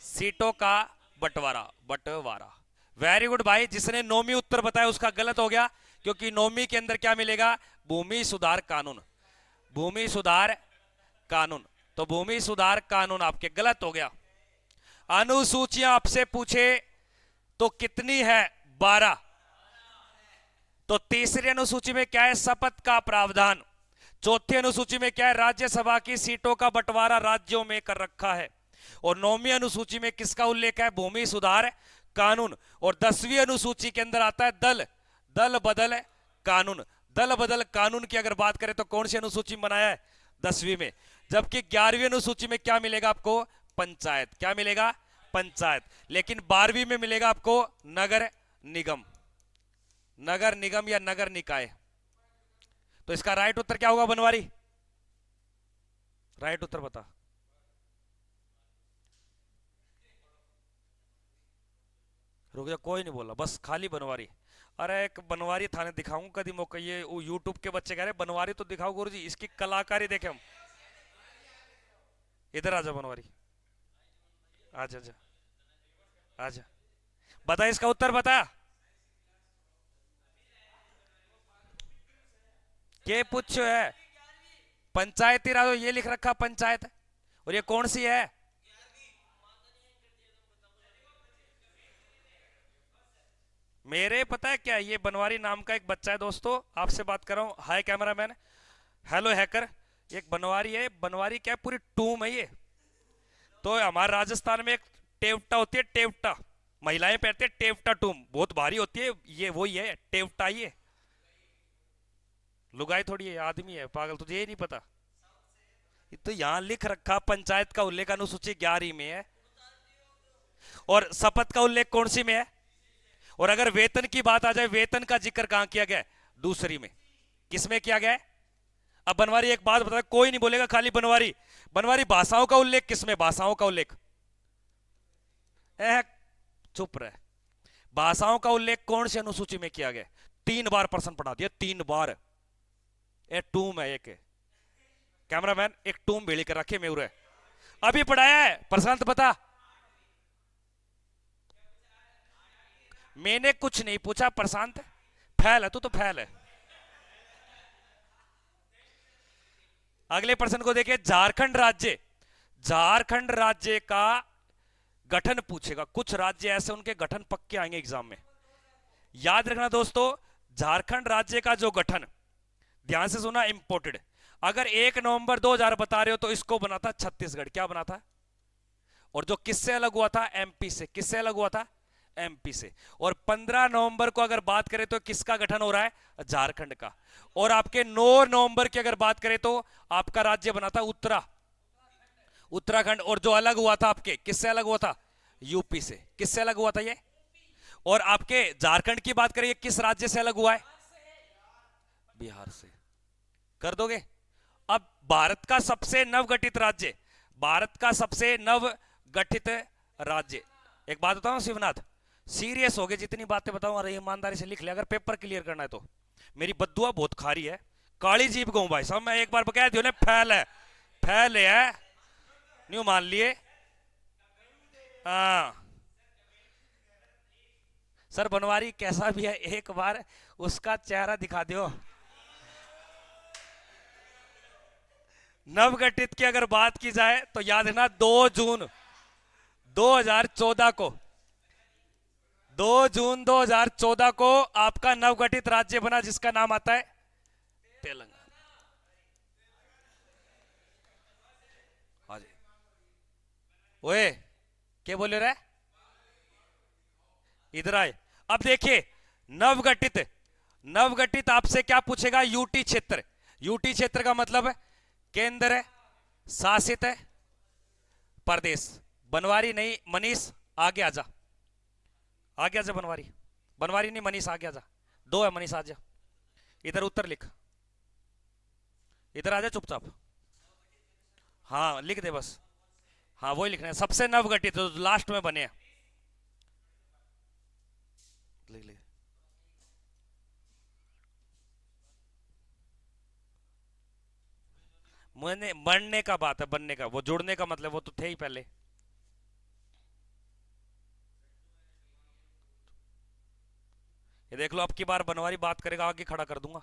सीटों का बंटवारा, बंटवारा। वेरी गुड भाई, जिसने नौवीं उत्तर बताया उसका गलत हो गया, क्योंकि नौवीं के अंदर क्या मिलेगा? भूमि सुधार कानून, भूमि सुधार कानून। तो भूमि सुधार कानून आपके गलत हो गया। अनुसूचियां आपसे पूछे तो कितनी है? 12। तो तीसरी अनुसूची में क्या है? शपथ का प्रावधान। चौथी अनुसूची में क्या है? राज्यसभा की सीटों का बंटवारा राज्यों में कर रखा है। और नौवीं अनुसूची में किसका उल्लेख है? भूमि सुधार कानून। और 10वीं अनुसूची के अंदर आता है दल, दल बदल कानून। दल बदल कानून की अगर बात करें तो कौन सी अनुसूची में बनाया है? 10वीं में। जबकि 11वीं अनुसूची में क्या मिलेगा आपको? पंचायत। क्या मिलेगा? पंचायत। लेकिन 12वीं में मिलेगा आपको नगर निगम, नगर निगम या नगर निकाय। तो इसका राइट उत्तर क्या होगा बनवारी? राइट उत्तर बता। रुक जा, कोई नहीं बोला, बस खाली बनवारी। अरे एक बनवारी थाने दिखाऊंगा कभी मौका, ये यूट्यूब के बच्चे कह रहे बनवारी तो दिखाओ गुरुजी, इसकी कलाकारी देखे हम। इधर आजा बनवारी, आजा आजा आजा, बता इसका उत्तर बता। के पूछो है? पंचायती राज, ये लिख रखा पंचायत, और ये कौन सी है? मेरे पता है क्या, ये बनवारी नाम का एक बच्चा है दोस्तों, आपसे बात कर रहा हूँ। हाय कैमरामैन, हेलो हैकर। एक बनवारी है, बनवारी क्या है? पूरी टूम है ये। तो हमारे राजस्थान में एक टेवटा होती है, टेवटा, महिलाएं पहनते हैं टेवटा टूम, बहुत भारी होती है, ये वही है टेवटा। ये लुगाई थोड़ी है, आदमी है पागल, तुझे ये नहीं पता? तो यहां लिख रखा पंचायत का उल्लेख अनुसूची 11 में है, और शपथ का उल्लेख कौन सी में है? और अगर वेतन की बात आ जाए, वेतन का जिक्र कहां किया गया? दूसरी में। किसमें किया गया? अब बनवारी एक बात बता, कोई नहीं बोलेगा खाली बनवारी। बनवारी भाषाओं का उल्लेख किसमें? भाषाओं का उल्लेख, चुप रहे, भाषाओं का उल्लेख कौन सी अनुसूची में किया गया? 3 बार प्रश्न पढ़ा दिया, 3 बार। ए टूम है एक, कैमरामैन एक टूम भेड़ी कर रखे मेरे, अभी पढ़ाया है प्रशांत बता। मैंने कुछ नहीं पूछा प्रशांत, फैल है तू तो फैल है। अगले प्रश्न को देखिए, झारखंड राज्य, झारखंड राज्य का गठन पूछेगा। कुछ राज्य ऐसे उनके गठन पक्के आएंगे एग्जाम में, याद रखना दोस्तों। झारखंड राज्य का जो गठन, ध्यान से सुना, इंपोर्टेड। अगर 1 नवंबर 2000 बता रहे हो तो इसको बना था छत्तीसगढ़, क्या बना था? और जो किससे अलग हुआ था? एमपी से। किससे अलग हुआ था? एमपी से। और 15 नवंबर को अगर बात करें तो किसका गठन हो रहा है? झारखंड का। और आपके 9 नवंबर की अगर बात करें तो आपका राज्य बना था उत्तराखंड। और जो अलग हुआ था आपके, किससे अलग हुआ था? यूपी से। किससे अलग हुआ था ये? और आपके झारखंड की बात करें, किस राज्य से अलग हुआ है? बिहार से। कर दोगे? अब भारत का सबसे नवगठित राज्य, भारत का सबसे नवगठित राज्य, एक बात बताऊं शिवनाथ, सीरियस हो गए जितनी बातें बताऊं, अरे ईमानदारी से लिख ले अगर पेपर क्लियर करना है तो। मेरी बद्दुआ बहुत खारी है, काली जीप गऊ भाई साहब, मैं एक बार बकाया दियो ने, फैल है न्यू मान लिए। हाँ सर बनवारी कैसा भी है, एक बार उसका चेहरा दिखा दो। नवगठित की अगर बात की जाए तो याद रखना 2 जून 2014 को, 2 जून 2014 को आपका नवगठित राज्य बना जिसका नाम आता है तेलंगाना। हाँ जी, ओए क्या बोले रहे, इधर आए। अब देखिए नवगठित, नवगठित आपसे क्या पूछेगा? यूटी क्षेत्र। यूटी क्षेत्र का मतलब है केंद्र शासित प्रदेश। बनवारी नहीं मनीष, आगे आजा, आगे आजा बनवारी, बनवारी नहीं मनीष, आगे आजा, 2 है मनीष, आजा इधर, उत्तर लिख, इधर आजा चुपचाप। हाँ लिख दे बस, हाँ वही लिखना है। सबसे नवगठित जो लास्ट में बने हैं, लिख लिख। बनने का बात है, बनने का, वो जुड़ने का मतलब वो तो थे ही पहले। ये देख लो, अब की बार बनवारी बात करेगा आगे खड़ा कर दूंगा।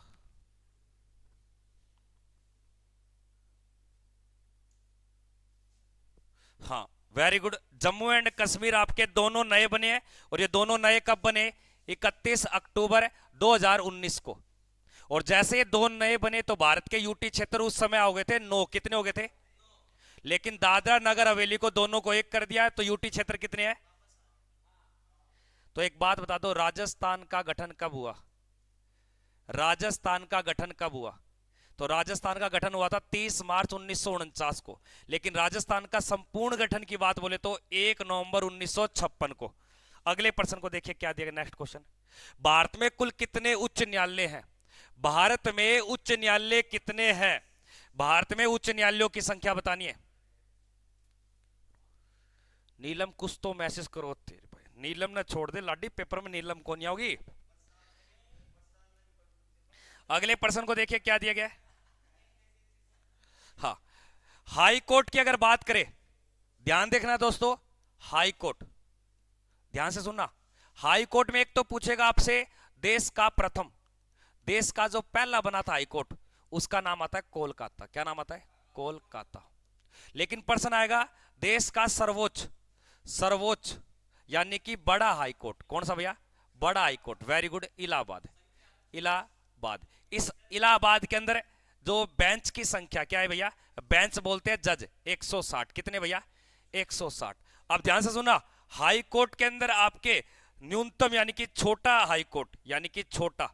हाँ very good. Jammu and Kashmir आपके दोनों नए बने हैं, और ये दोनों नए कब बने? 31 अक्टूबर 2019 को। और जैसे ये 2 नए बने तो भारत के यूटी क्षेत्र उस समय हो गए थे 9, कितने हो गए थे? लेकिन दादरा नगर हवेली को दोनों को एक कर दिया, तो यूटी क्षेत्र कितने हैं? तो एक बात बता दो, राजस्थान का गठन कब हुआ? राजस्थान का गठन कब हुआ? तो राजस्थान का गठन हुआ था 30 मार्च 1949 को। लेकिन राजस्थान का संपूर्ण गठन की बात बोले तो 1 नवंबर 1956 को। अगले प्रश्न को देखिए क्या दिया, नेक्स्ट क्वेश्चन। भारत में कुल कितने उच्च न्यायालय हैं? भारत में उच्च न्यायालय कितने हैं? भारत में उच्च न्यायालयों की संख्या बतानी है। नीलम कुछ तो मैसेज करो तेरे भाई, नीलम ने छोड़ दे लाडी, पेपर में नीलम कौन आओगी। अगले प्रश्न को देखिए क्या दिया गया है। हाँ, हाई कोर्ट की अगर बात करें, ध्यान देखना दोस्तों, हाई कोर्ट, ध्यान से सुनना। हाई कोर्ट में एक तो पूछेगा आपसे देश का प्रथम, देश का जो पहला बना था हाई कोर्ट, उसका नाम आता है कोलकाता। क्या नाम आता है? कोलकाता। लेकिन प्रश्न आएगा देश का सर्वोच्च, सर्वोच्च यानी कि बड़ा हाई कोर्ट, कौन सा भैया? बड़ा high court, very good, Allahabad. Allahabad. इस इलाहाबाद के अंदर जो बेंच की संख्या क्या है भैया? बेंच बोलते हैं जज, 160। कितने भैया? 160। अब ध्यान से सुना, हाई कोर्ट के अंदर आपके न्यूनतम यानी कि छोटा हाई कोर्ट, यानी कि छोटा,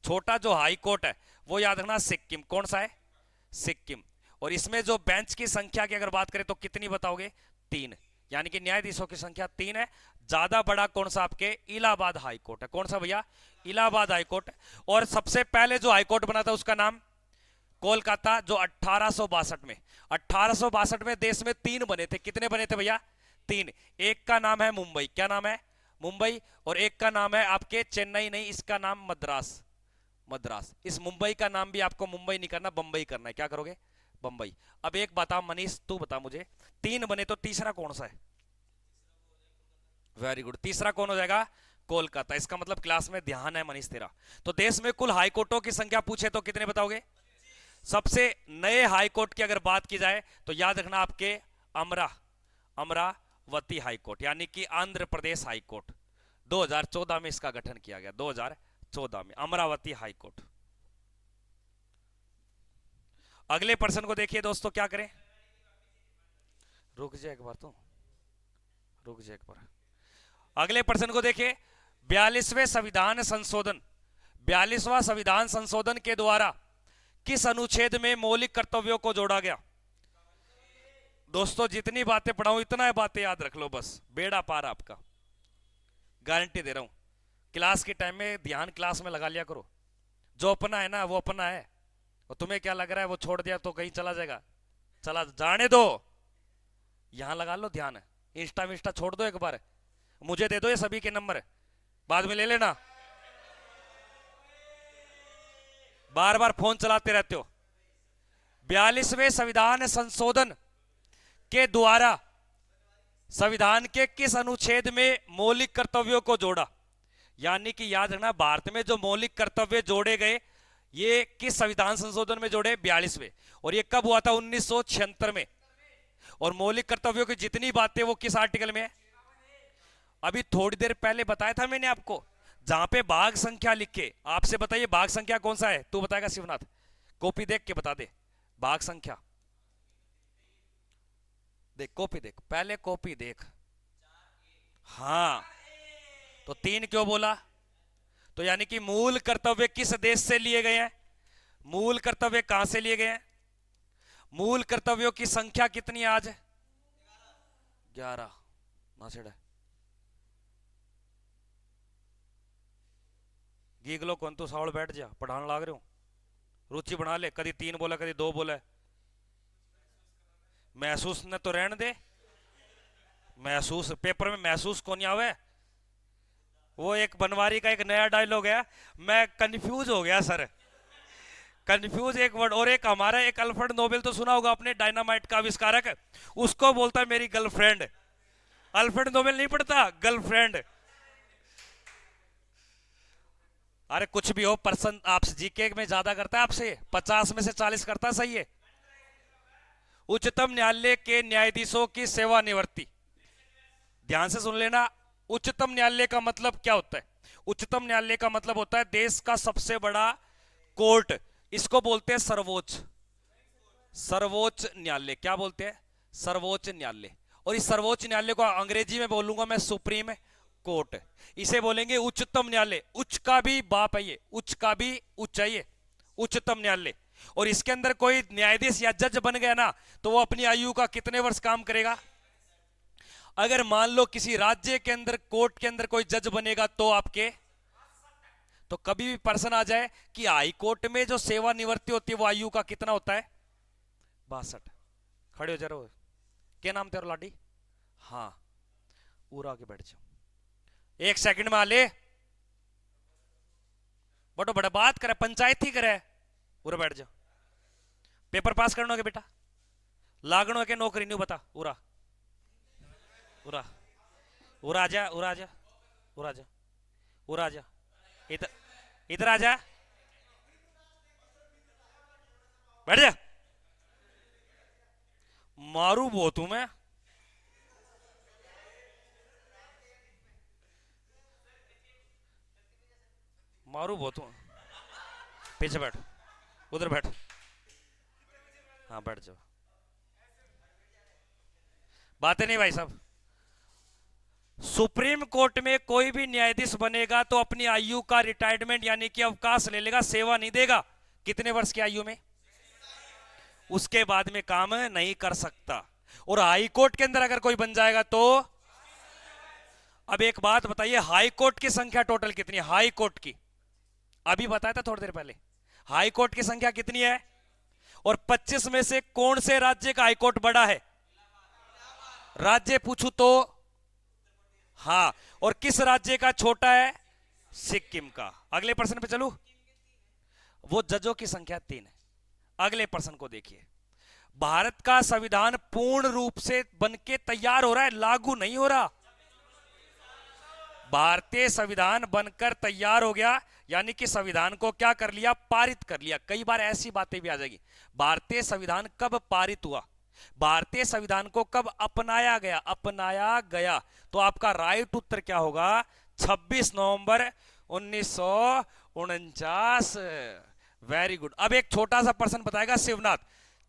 छोटा जो हाई कोर्ट है वो याद रखना सिक्किम। कौन सा है? सिक्किम। और इसमें जो बेंच की संख्या की अगर बात करें तो कितनी बताओगे? 3, यानी कि न्यायाधीशों की संख्या 3 है। ज्यादा बड़ा कौन सा? आपके इलाहाबाद हाई कोर्ट है। कौन सा भैया? Allahabad high court. और सबसे पहले जो हाई कोर्ट बना था उसका नाम कोलकाता, जो 1862 में, 1862 में देश में 3 बने थे। कितने बने थे भैया? 3। एक का नाम है मुंबई। क्या नाम है? मुंबई, और एक का नाम है आपके चेन्नई नहीं, इसका नाम मद्रास। मद्रास। इस मुंबई का नाम भी आपको मुंबई नहीं करना, बंबई करना है। क्या करोगे? बंबई। अब एक बता मनीष, तू बता मुझे, तीन बने तो तीसरा कौन सा है? वेरी गुड, तीसरा कौन हो जाएगा? कोलकाता। इसका मतलब क्लास में ध्यान है मनीष तेरा। तो देश में कुल हाईकोर्टों की संख्या पूछे तो कितने बताओगे? सबसे नए हाईकोर्ट की अगर बात की जाए तो याद रखना आपके अमरावती हाईकोर्ट, यानी कि आंध्र प्रदेश हाईकोर्ट। 2014 में इसका गठन किया गया, 2014 में अमरावती हाईकोर्ट। अगले प्रश्न को देखिए दोस्तों, क्या करें? रुक जाए एक बार, तो रुक जाए एक बार। अगले प्रश्न को देखिए, 42वें संविधान संशोधन, 42वां संविधान संशोधन के द्वारा किस अनुच्छेद में मौलिक कर्तव्यों को जोड़ा गया? दोस्तों जितनी बातें पढ़ाऊं इतना बातें याद रख लो, बस बेड़ा पार आपका, गारंटी दे रहा हूं। क्लास के टाइम में ध्यान क्लास में लगा लिया करो। जो अपना है ना वो अपना है, और तुम्हें क्या लग रहा है वो छोड़ दिया तो कहीं चला जाएगा, चला जाने दो, यहां लगा लो ध्यान। इंस्टा विस्टा छोड़ दो एक बार, मुझे दे दो ये सभी के नंबर, बाद में ले लेना। बार बार फोन चलाते रहते हो। 42वें संविधान संशोधन के द्वारा संविधान के किस अनुच्छेद में मौलिक कर्तव्यों को जोड़ा? यानी कि याद रखना, भारत में जो मौलिक कर्तव्य जोड़े गए ये किस संविधान संशोधन में जोड़े? 42वें। और ये कब हुआ था? 1976 में। और मौलिक कर्तव्यों की जितनी बातें वो किस आर्टिकल में है? अभी थोड़ी देर पहले बताया था मैंने आपको, जहां पे भाग संख्या लिखे। आपसे बताइए भाग संख्या कौन सा है? तू बताएगा शिवनाथ, कॉपी देख के बता दे भाग संख्या। देख कॉपी देख, पहले कॉपी देख। हाँ, तो 3 क्यों बोला? तो यानी कि मूल कर्तव्य किस देश से लिए गए हैं? मूल कर्तव्य कहां से लिए गए हैं? मूल कर्तव्यों की संख्या कितनी है आज? 11 ना छेड़ा। गीगलो कौन तू, सावल बैठ जा, पढ़ाने लाग रहे हो, रुचि बना ले। कभी 3 बोला कभी 2 बोला। महसूस न तो रहने दे, महसूस पेपर में महसूस कौन आवे। वो एक बनवारी का एक नया डायलॉग है, मैं कंफ्यूज हो गया सर, कंफ्यूज एक वर्ड। और एक हमारा एक अल्फ्रेड नोबेल तो सुना होगा आपने, डायनामाइट का आविष्कारक, उसको बोलता है मेरी गर्लफ्रेंड। अल्फ्रेड नोबेल नहीं पढ़ता, गर्लफ्रेंड। अरे कुछ भी हो, पर्सन आपसे जीके में ज्यादा करता है, आपसे 50 में से 40 करता है, सही है। उच्चतम न्यायालय के न्यायाधीशों की सेवानिवृत्ति, ध्यान से सुन लेना। उच्चतम न्यायालय का मतलब क्या होता है? उच्चतम न्यायालय का मतलब होता है देश का सबसे बड़ा कोर्ट, इसको बोलते हैं सर्वोच्च, सर्वोच्च न्यायालय। क्या बोलते हैं? सर्वोच्च न्यायालय। और इस सर्वोच्च न्यायालय को अंग्रेजी में बोलूंगा मैं सुप्रीम कोर्ट, इसे बोलेंगे उच्चतम न्यायालय। उच्च का भी बाप है ये, उच्च का भी उच्च है ये, उच्चतम न्यायालय। और इसके अंदर कोई न्यायाधीश या जज बन गया ना तो वो अपनी आयु का कितने वर्ष काम करेगा? अगर मान लो किसी राज्य के अंदर कोर्ट के अंदर कोई जज बनेगा तो आपके, तो कभी भी प्रश्न आ जाए कि हाई कोर्ट में जो सेवानिवृत्ति होती है वो आयु का कितना होता है? 62। खड़े हो जा रहे हो, क्या नाम तेरा लाडी? हाँ, पूरा आके बैठ जाओ, 1 सेकंड में आ ले। बड़ो बड़ा बात करे, पंचायत ही करे, पूरा बैठ जाओ। पेपर पास करना के बेटा, लागनो के नौकरी नहीं बता। उरा उरा उरा आजा, उरा आजा, उरा आजा, उरा आजा, इधर इधर आजा, बैठ जा। मारू बहुत हूं मैं, मारू बहुत हूं। पीछे बैठ, उधर बैठ, हाँ बैठ जाओ। बातें नहीं भाई साहब। सुप्रीम कोर्ट में कोई भी न्यायाधीश बनेगा तो अपनी आयु का रिटायरमेंट यानी कि अवकाश ले लेगा, सेवा नहीं देगा। कितने वर्ष की आयु में? उसके बाद में काम नहीं कर सकता। और हाई कोर्ट के अंदर अगर कोई बन जाएगा तो, अब एक बात बताइए, हाई कोर्ट की संख्या टोटल कितनी है? हाई कोर्ट की अभी बताया था थोड़ी देर पहले, हाई कोर्ट की संख्या कितनी है? और 25 में से कौन से राज्य का हाई कोर्ट बड़ा है? राज्य पूछू तो हाँ, और किस राज्य का छोटा है? सिक्किम का। अगले प्रश्न पे चलूं। वो जजों की संख्या 3 है। अगले प्रश्न को देखिए। भारत का संविधान पूर्ण रूप से बनके तैयार हो रहा है, लागू नहीं हो रहा। भारतीय संविधान बनकर तैयार हो गया, यानी कि संविधान को क्या कर लिया? पारित कर लिया। कई बार ऐसी बातें भी आ जाएगी, भारतीय संविधान कब पारित हुआ, भारतीय संविधान को कब अपनाया गया? अपनाया गया। तो आपका राइट उत्तर क्या होगा? 26 नवंबर 1949। Very good. अब एक छोटा सा प्रश्न बताएगा शिवनाथ,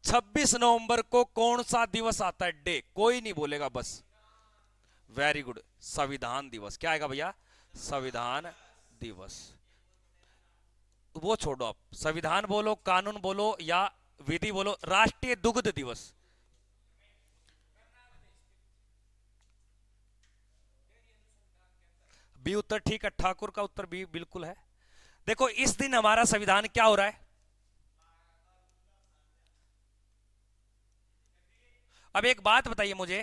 26 नवंबर को कौन सा दिवस आता है? डे कोई नहीं बोलेगा बस। वेरी गुड, संविधान दिवस। क्या आएगा भैया? संविधान दिवस। वो छोड़ो, आप संविधान बोलो, कानून बोलो या विधि बोलो। राष्ट्रीय दुग्ध दिवस। बी उत्तर ठीक है, ठाकुर का उत्तर बी बिल्कुल है। देखो इस दिन हमारा संविधान क्या हो रहा है? अब एक बात बताइए मुझे,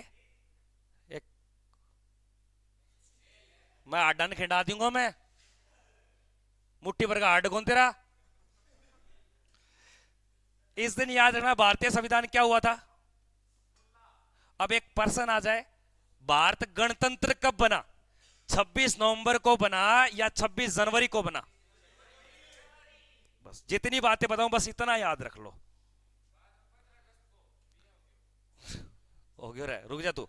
एक मैं आडन खिंडा दूंगा, मैं मुट्ठी भर का हाड कौन तेरा। इस दिन याद रखना भारतीय संविधान क्या हुआ था। अब एक पर्सन आ जाए, भारत गणतंत्र कब बना? 26 नवंबर को बना या 26 जनवरी को बना? बस जितनी बातें बताऊं बस इतना याद रख लो। हो गया रे, रुक जा तू।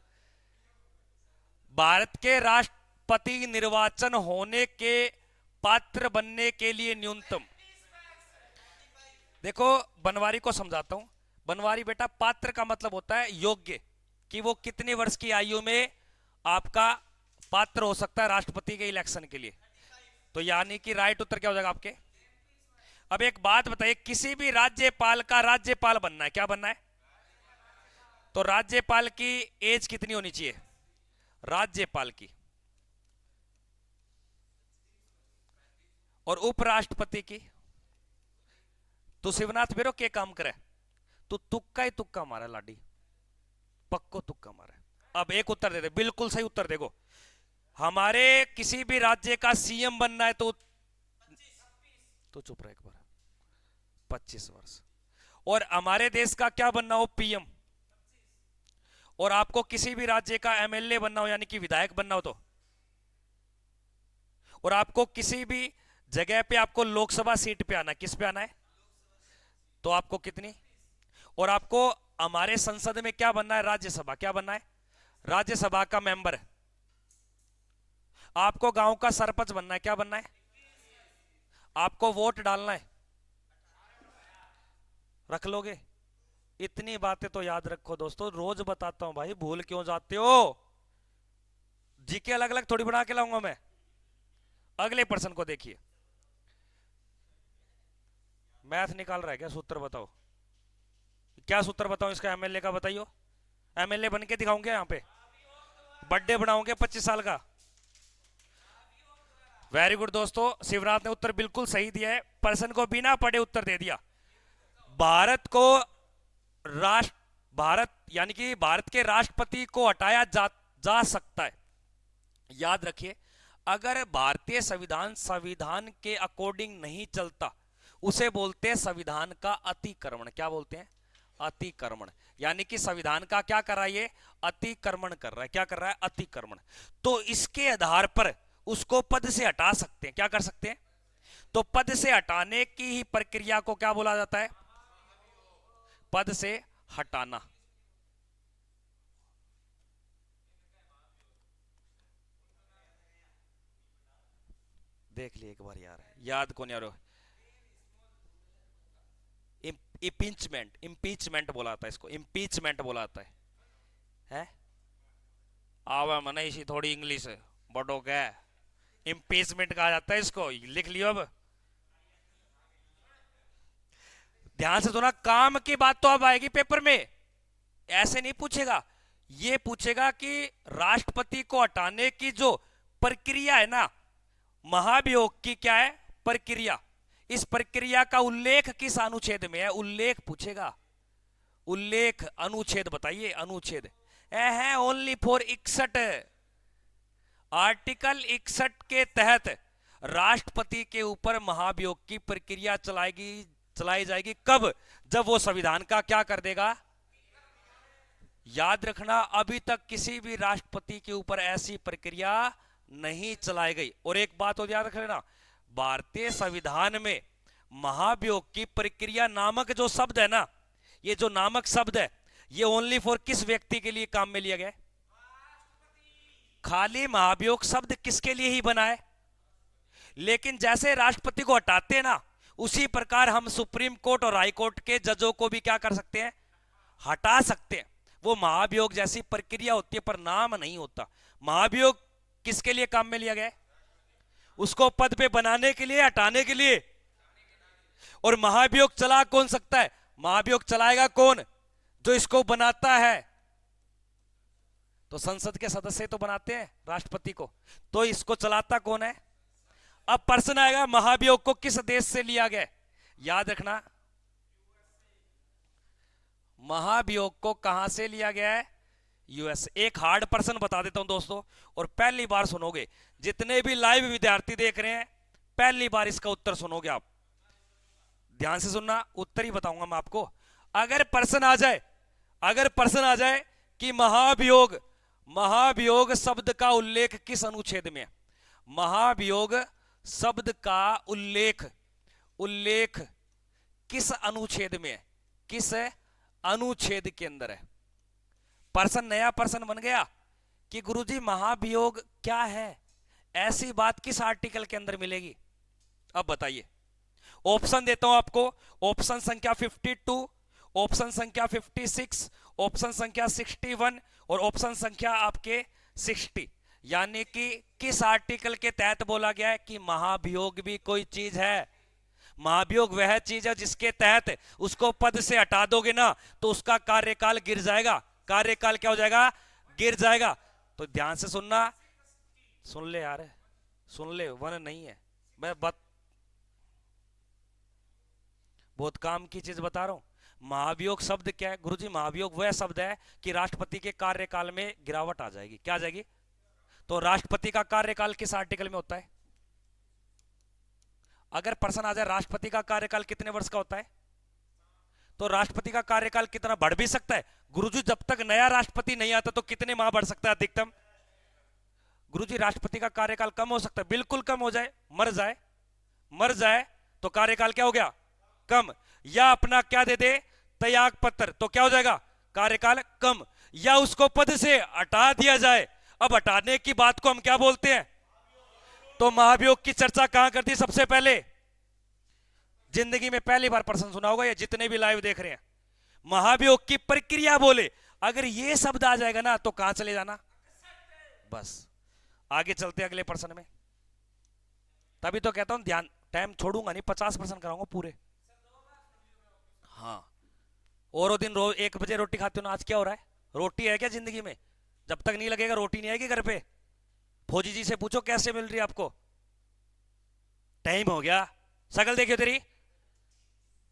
भारत के राष्ट्रपति निर्वाचन होने के पात्र बनने के लिए न्यूनतम, देखो बनवारी को समझाता हूं। बनवारी बेटा, पात्र का मतलब होता है योग्य, कि वो कितने वर्ष की आयु में आपका पात्र हो सकता है राष्ट्रपति के इलेक्शन के लिए। तो यानी कि राइट उत्तर क्या हो जाएगा आपके? अब एक बात बताइए, किसी भी राज्यपाल का राज्यपाल बनना है, क्या बनना है? तो राज्यपाल की एज कितनी होनी चाहिए? राज्यपाल की। और उपराष्ट्रपति की? तो शिवनाथ बेरो के काम करे, तू तुक्का ही तुक्का मारा लाडी, पक्को तुक्का मारा। अब एक उत्तर दे दे, बिल्कुल सही उत्तर देखो। हमारे किसी भी राज्य का सीएम बनना है तो चुप रहे एक बार, 25 वर्ष। और हमारे देश का क्या बनना हो? पीएम। और आपको किसी भी राज्य का एमएलए बनना हो, यानी कि विधायक बनना हो तो, और आपको किसी भी जगह पे आपको लोकसभा सीट पे आना है, किस पे आना है? तो आपको कितनी? और आपको हमारे संसद में क्या बनना है? राज्यसभा। क्या बनना है? राज्यसभा का मेंबर। आपको गांव का सरपंच बनना है, क्या बनना है? आपको वोट डालना है। रख लोगे? इतनी बातें तो याद रखो दोस्तों, रोज बताता हूं भाई, भूल क्यों जाते हो? जीके अलग अलग थोड़ी बना के लाऊंगा मैं। अगले प्रश्न को देखिए। मैथ निकाल रहा है क्या? सूत्र बताओ, क्या सूत्र बताओ इसका? एमएलए का बताइयो। एमएलए बन के दिखाऊंगे यहां पे, बर्थडे बनाओगे 25 साल का। वेरी गुड दोस्तों, शिवराज ने उत्तर बिल्कुल सही दिया है, प्रश्न को बिना पढ़े उत्तर दे दिया। भारत को राष्ट्र, भारत यानी कि भारत के राष्ट्रपति को हटाया जा सकता है। याद रखिए, अगर भारतीय संविधान संविधान के अकॉर्डिंग नहीं चलता, उसे बोलते हैं संविधान का अतिक्रमण। क्या बोलते हैं? अतिक्रमण। यानी कि संविधान का क्या कर रहा है? ये अतिक्रमण कर रहा है। क्या कर रहा है? अतिक्रमण। तो इसके आधार पर उसको पद से हटा सकते हैं। क्या कर सकते हैं? तो पद से हटाने की ही प्रक्रिया को क्या बोला जाता है? पद से हटाना। देख लिए एक बार यार, याद कौन यार? इम्पीचमेंट, इम्पीचमेंट बोला था इसको, इम्पीचमेंट बोला था है? आवा मना इसी थोड़ी इंग्लिश बड़ो क्या, इम्पीचमेंट कहा जाता है इसको, लिख लियो अब। ध्यान से सुना, काम की बात तो अब आएगी पेपर में, ऐसे नहीं पूछेगा। ये पूछेगा कि राष्ट्रपति को हटाने की जो प्रक्रिया है ना, महाभियोग की क्या है प्रक्रिया, इस प्रक्रिया का उल्लेख किस अनुच्छेद में है? उल्लेख पूछेगा। उल्लेख, अनुच्छेद बताइए, अनुच्छेद है ओनली फॉर 61। आर्टिकल 61 के तहत राष्ट्रपति के ऊपर महाभियोग की प्रक्रिया चलाई जाएगी कब? जब वो संविधान का क्या कर देगा। याद रखना, अभी तक किसी भी राष्ट्रपति के ऊपर ऐसी प्रक्रिया नहीं चलाई गई। और एक बात और याद रख लेना, भारतीय संविधान में महाभियोग की प्रक्रिया नामक जो शब्द है ना, ये जो नामक शब्द है, ये ओनली फॉर किस व्यक्ति के लिए काम में लिया गया है? खाली महाभियोग शब्द किसके लिए ही बना है। लेकिन जैसे राष्ट्रपति को हटाते हैं ना, उसी प्रकार हम सुप्रीम कोर्ट और हाई कोर्ट के जजों को भी क्या कर सकते हैं? हटा सकते हैं। वो महाभियोग जैसी प्रक्रिया होती है पर नाम नहीं होता। महाभियोग किसके लिए काम में लिया गया है? उसको पद पे बनाने के लिए, हटाने के लिए। और महाभियोग चला कौन सकता है? महाभियोग चलाएगा कौन? जो इसको बनाता है। तो संसद के सदस्य तो बनाते हैं राष्ट्रपति को, तो इसको चलाता कौन है? अब प्रश्न आएगा महाभियोग को किस देश से लिया गया? याद रखना, महाभियोग को कहां से लिया गया है? यूएस। एक हार्ड प्रश्न बता देता हूं दोस्तों, और पहली बार सुनोगे, जितने भी लाइव विद्यार्थी देख रहे हैं पहली बार इसका उत्तर सुनोगे आप। ध्यान से सुनना, उत्तर ही बताऊंगा मैं आपको। अगर प्रश्न आ जाए कि महाभियोग शब्द का उल्लेख किस अनुच्छेद में है? महाभियोग शब्द का उल्लेख किस अनुच्छेद में है? किस अनुच्छेद के अंदर है? प्रश्न, नया प्रश्न बन गया कि गुरुजी महाभियोग क्या है, ऐसी बात किस आर्टिकल के अंदर मिलेगी? अब बताइए। ऑप्शन देता हूं आपको, ऑप्शन संख्या 52, ऑप्शन संख्या 56, ऑप्शन संख्या 61 और ऑप्शन संख्या आपके 60। यानी कि किस आर्टिकल के तहत बोला गया है कि महाभियोग भी कोई चीज है। महाभियोग वह चीज है जिसके तहत उसको पद से हटा दोगे ना तो उसका कार्यकाल गिर जाएगा। कार्यकाल क्या हो जाएगा? गिर जाएगा। तो ध्यान से सुनना, सुन ले यार, सुन ले, वन नहीं है, मैं बहुत काम की चीज बता रहा हूं। महाभियोग शब्द क्या है गुरुजी? महाभियोग वह शब्द है कि राष्ट्रपति के कार्यकाल में गिरावट आ जाएगी। क्या आ जाएगी? तो राष्ट्रपति का कार्यकाल किस आर्टिकल में होता है? अगर प्रश्न आ जाए राष्ट्रपति का कार्यकाल कितने वर्ष का होता है, तो राष्ट्रपति का कार्यकाल कितना बढ़ भी सकता है? गुरुजी जब तक नया राष्ट्रपति नहीं आता तो कितने माह बढ़ सकता है अधिकतम? गुरुजी राष्ट्रपति का कार्यकाल कम हो सकता है, बिल्कुल कम हो जाए, मर जाए तो कार्यकाल क्या हो गया? कम। या अपना क्या दे दे? त्याग पत्र, तो क्या हो जाएगा? कार्यकाल कम। या उसको पद से हटा दिया जाए। अब हटाने की बात को हम क्या बोलते हैं? तो महाभियोग की चर्चा कहां कर दी सबसे पहले? जिंदगी में पहली बार प्रश्न सुना होगा, या जितने भी लाइव देख रहे हैं, महाभियोग की प्रक्रिया बोले, अगर ये शब्द आ जाएगा ना तो कहां चले जाना? बस आगे चलते अगले प्रश्न में। तभी तो कहता हूं ध्यान, टाइम छोड़ूंगा नहीं, 50% कराऊंगा पूरे। हाँ, और दिन रोज 1 बजे रोटी खाते हो ना, आज क्या हो रहा है? रोटी है क्या जिंदगी में? जब तक नहीं लगेगा रोटी नहीं आएगी घर पे। फौजी जी से पूछो कैसे मिल रही है आपको? टाइम हो गया, शकल देखियो तेरी,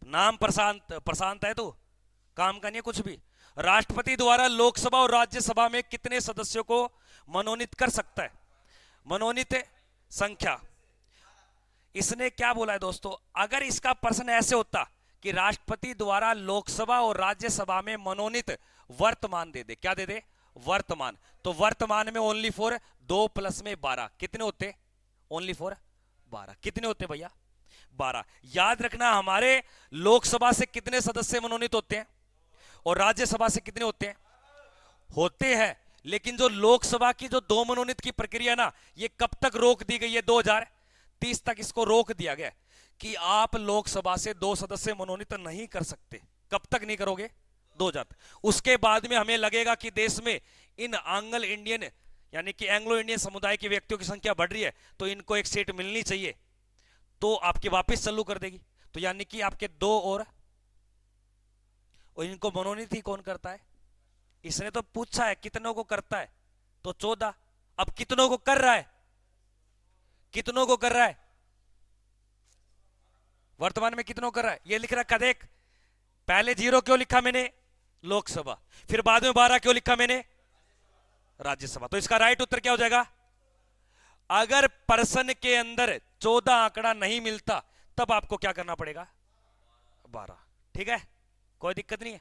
नाम प्रशांत है तू, काम का नहीं है कुछ भी। राष्ट्रपति द्वारा लोकसभा और राज्यसभा में कितने सदस्यों को मनोनीत कर सकता है? मनोनीत संख्या। इसने क्या बोला है दोस्तों? अगर इसका प्रश्न ऐसे होता कि राष्ट्रपति द्वारा लोकसभा और राज्यसभा में मनोनीत वर्तमान दे दे, क्या दे दे? वर्तमान। तो वर्तमान में ओनली फॉर 2 प्लस में 12 कितने होते? ओनली फॉर 12 कितने होते भैया? 12। याद रखना, हमारे लोकसभा से कितने सदस्य मनोनीत होते हैं और राज्यसभा से कितने होते हैं? होते हैं। लेकिन जो लोकसभा की जो 2 मनोनीत की प्रक्रिया ना, ये कब तक रोक दी गई है? 2030 तक इसको रोक दिया गया कि आप लोकसभा से 2 सदस्य मनोनीत नहीं कर सकते। कब तक नहीं करोगे? 2000 तक। उसके बाद में हमें लगेगा कि देश में इन आंग्ल इंडियन यानी कि एंग्लो इंडियन समुदाय के व्यक्तियों की संख्या बढ़ रही है, तो इनको एक सीट मिलनी चाहिए, तो आपकी वापस चालू कर देगी। तो यानी कि आपके 2 और इनको मनोनीत ही कौन करता है? इसने तो पूछा है कितनों को करता है, तो 14। अब कितनों को कर रहा है? कितनों को कर रहा है? वर्तमान में कितनों कर रहा है? ये लिख रहा है देख, पहले 0 क्यों लिखा मैंने? लोकसभा। फिर बाद में 12 क्यों लिखा मैंने? राज्यसभा। तो इसका राइट उत्तर क्या हो जाएगा? अगर पर्सन के अंदर 14 आंकड़ा नहीं मिलता तब आपको क्या करना पड़ेगा? 12। ठीक है, कोई दिक्कत नहीं है।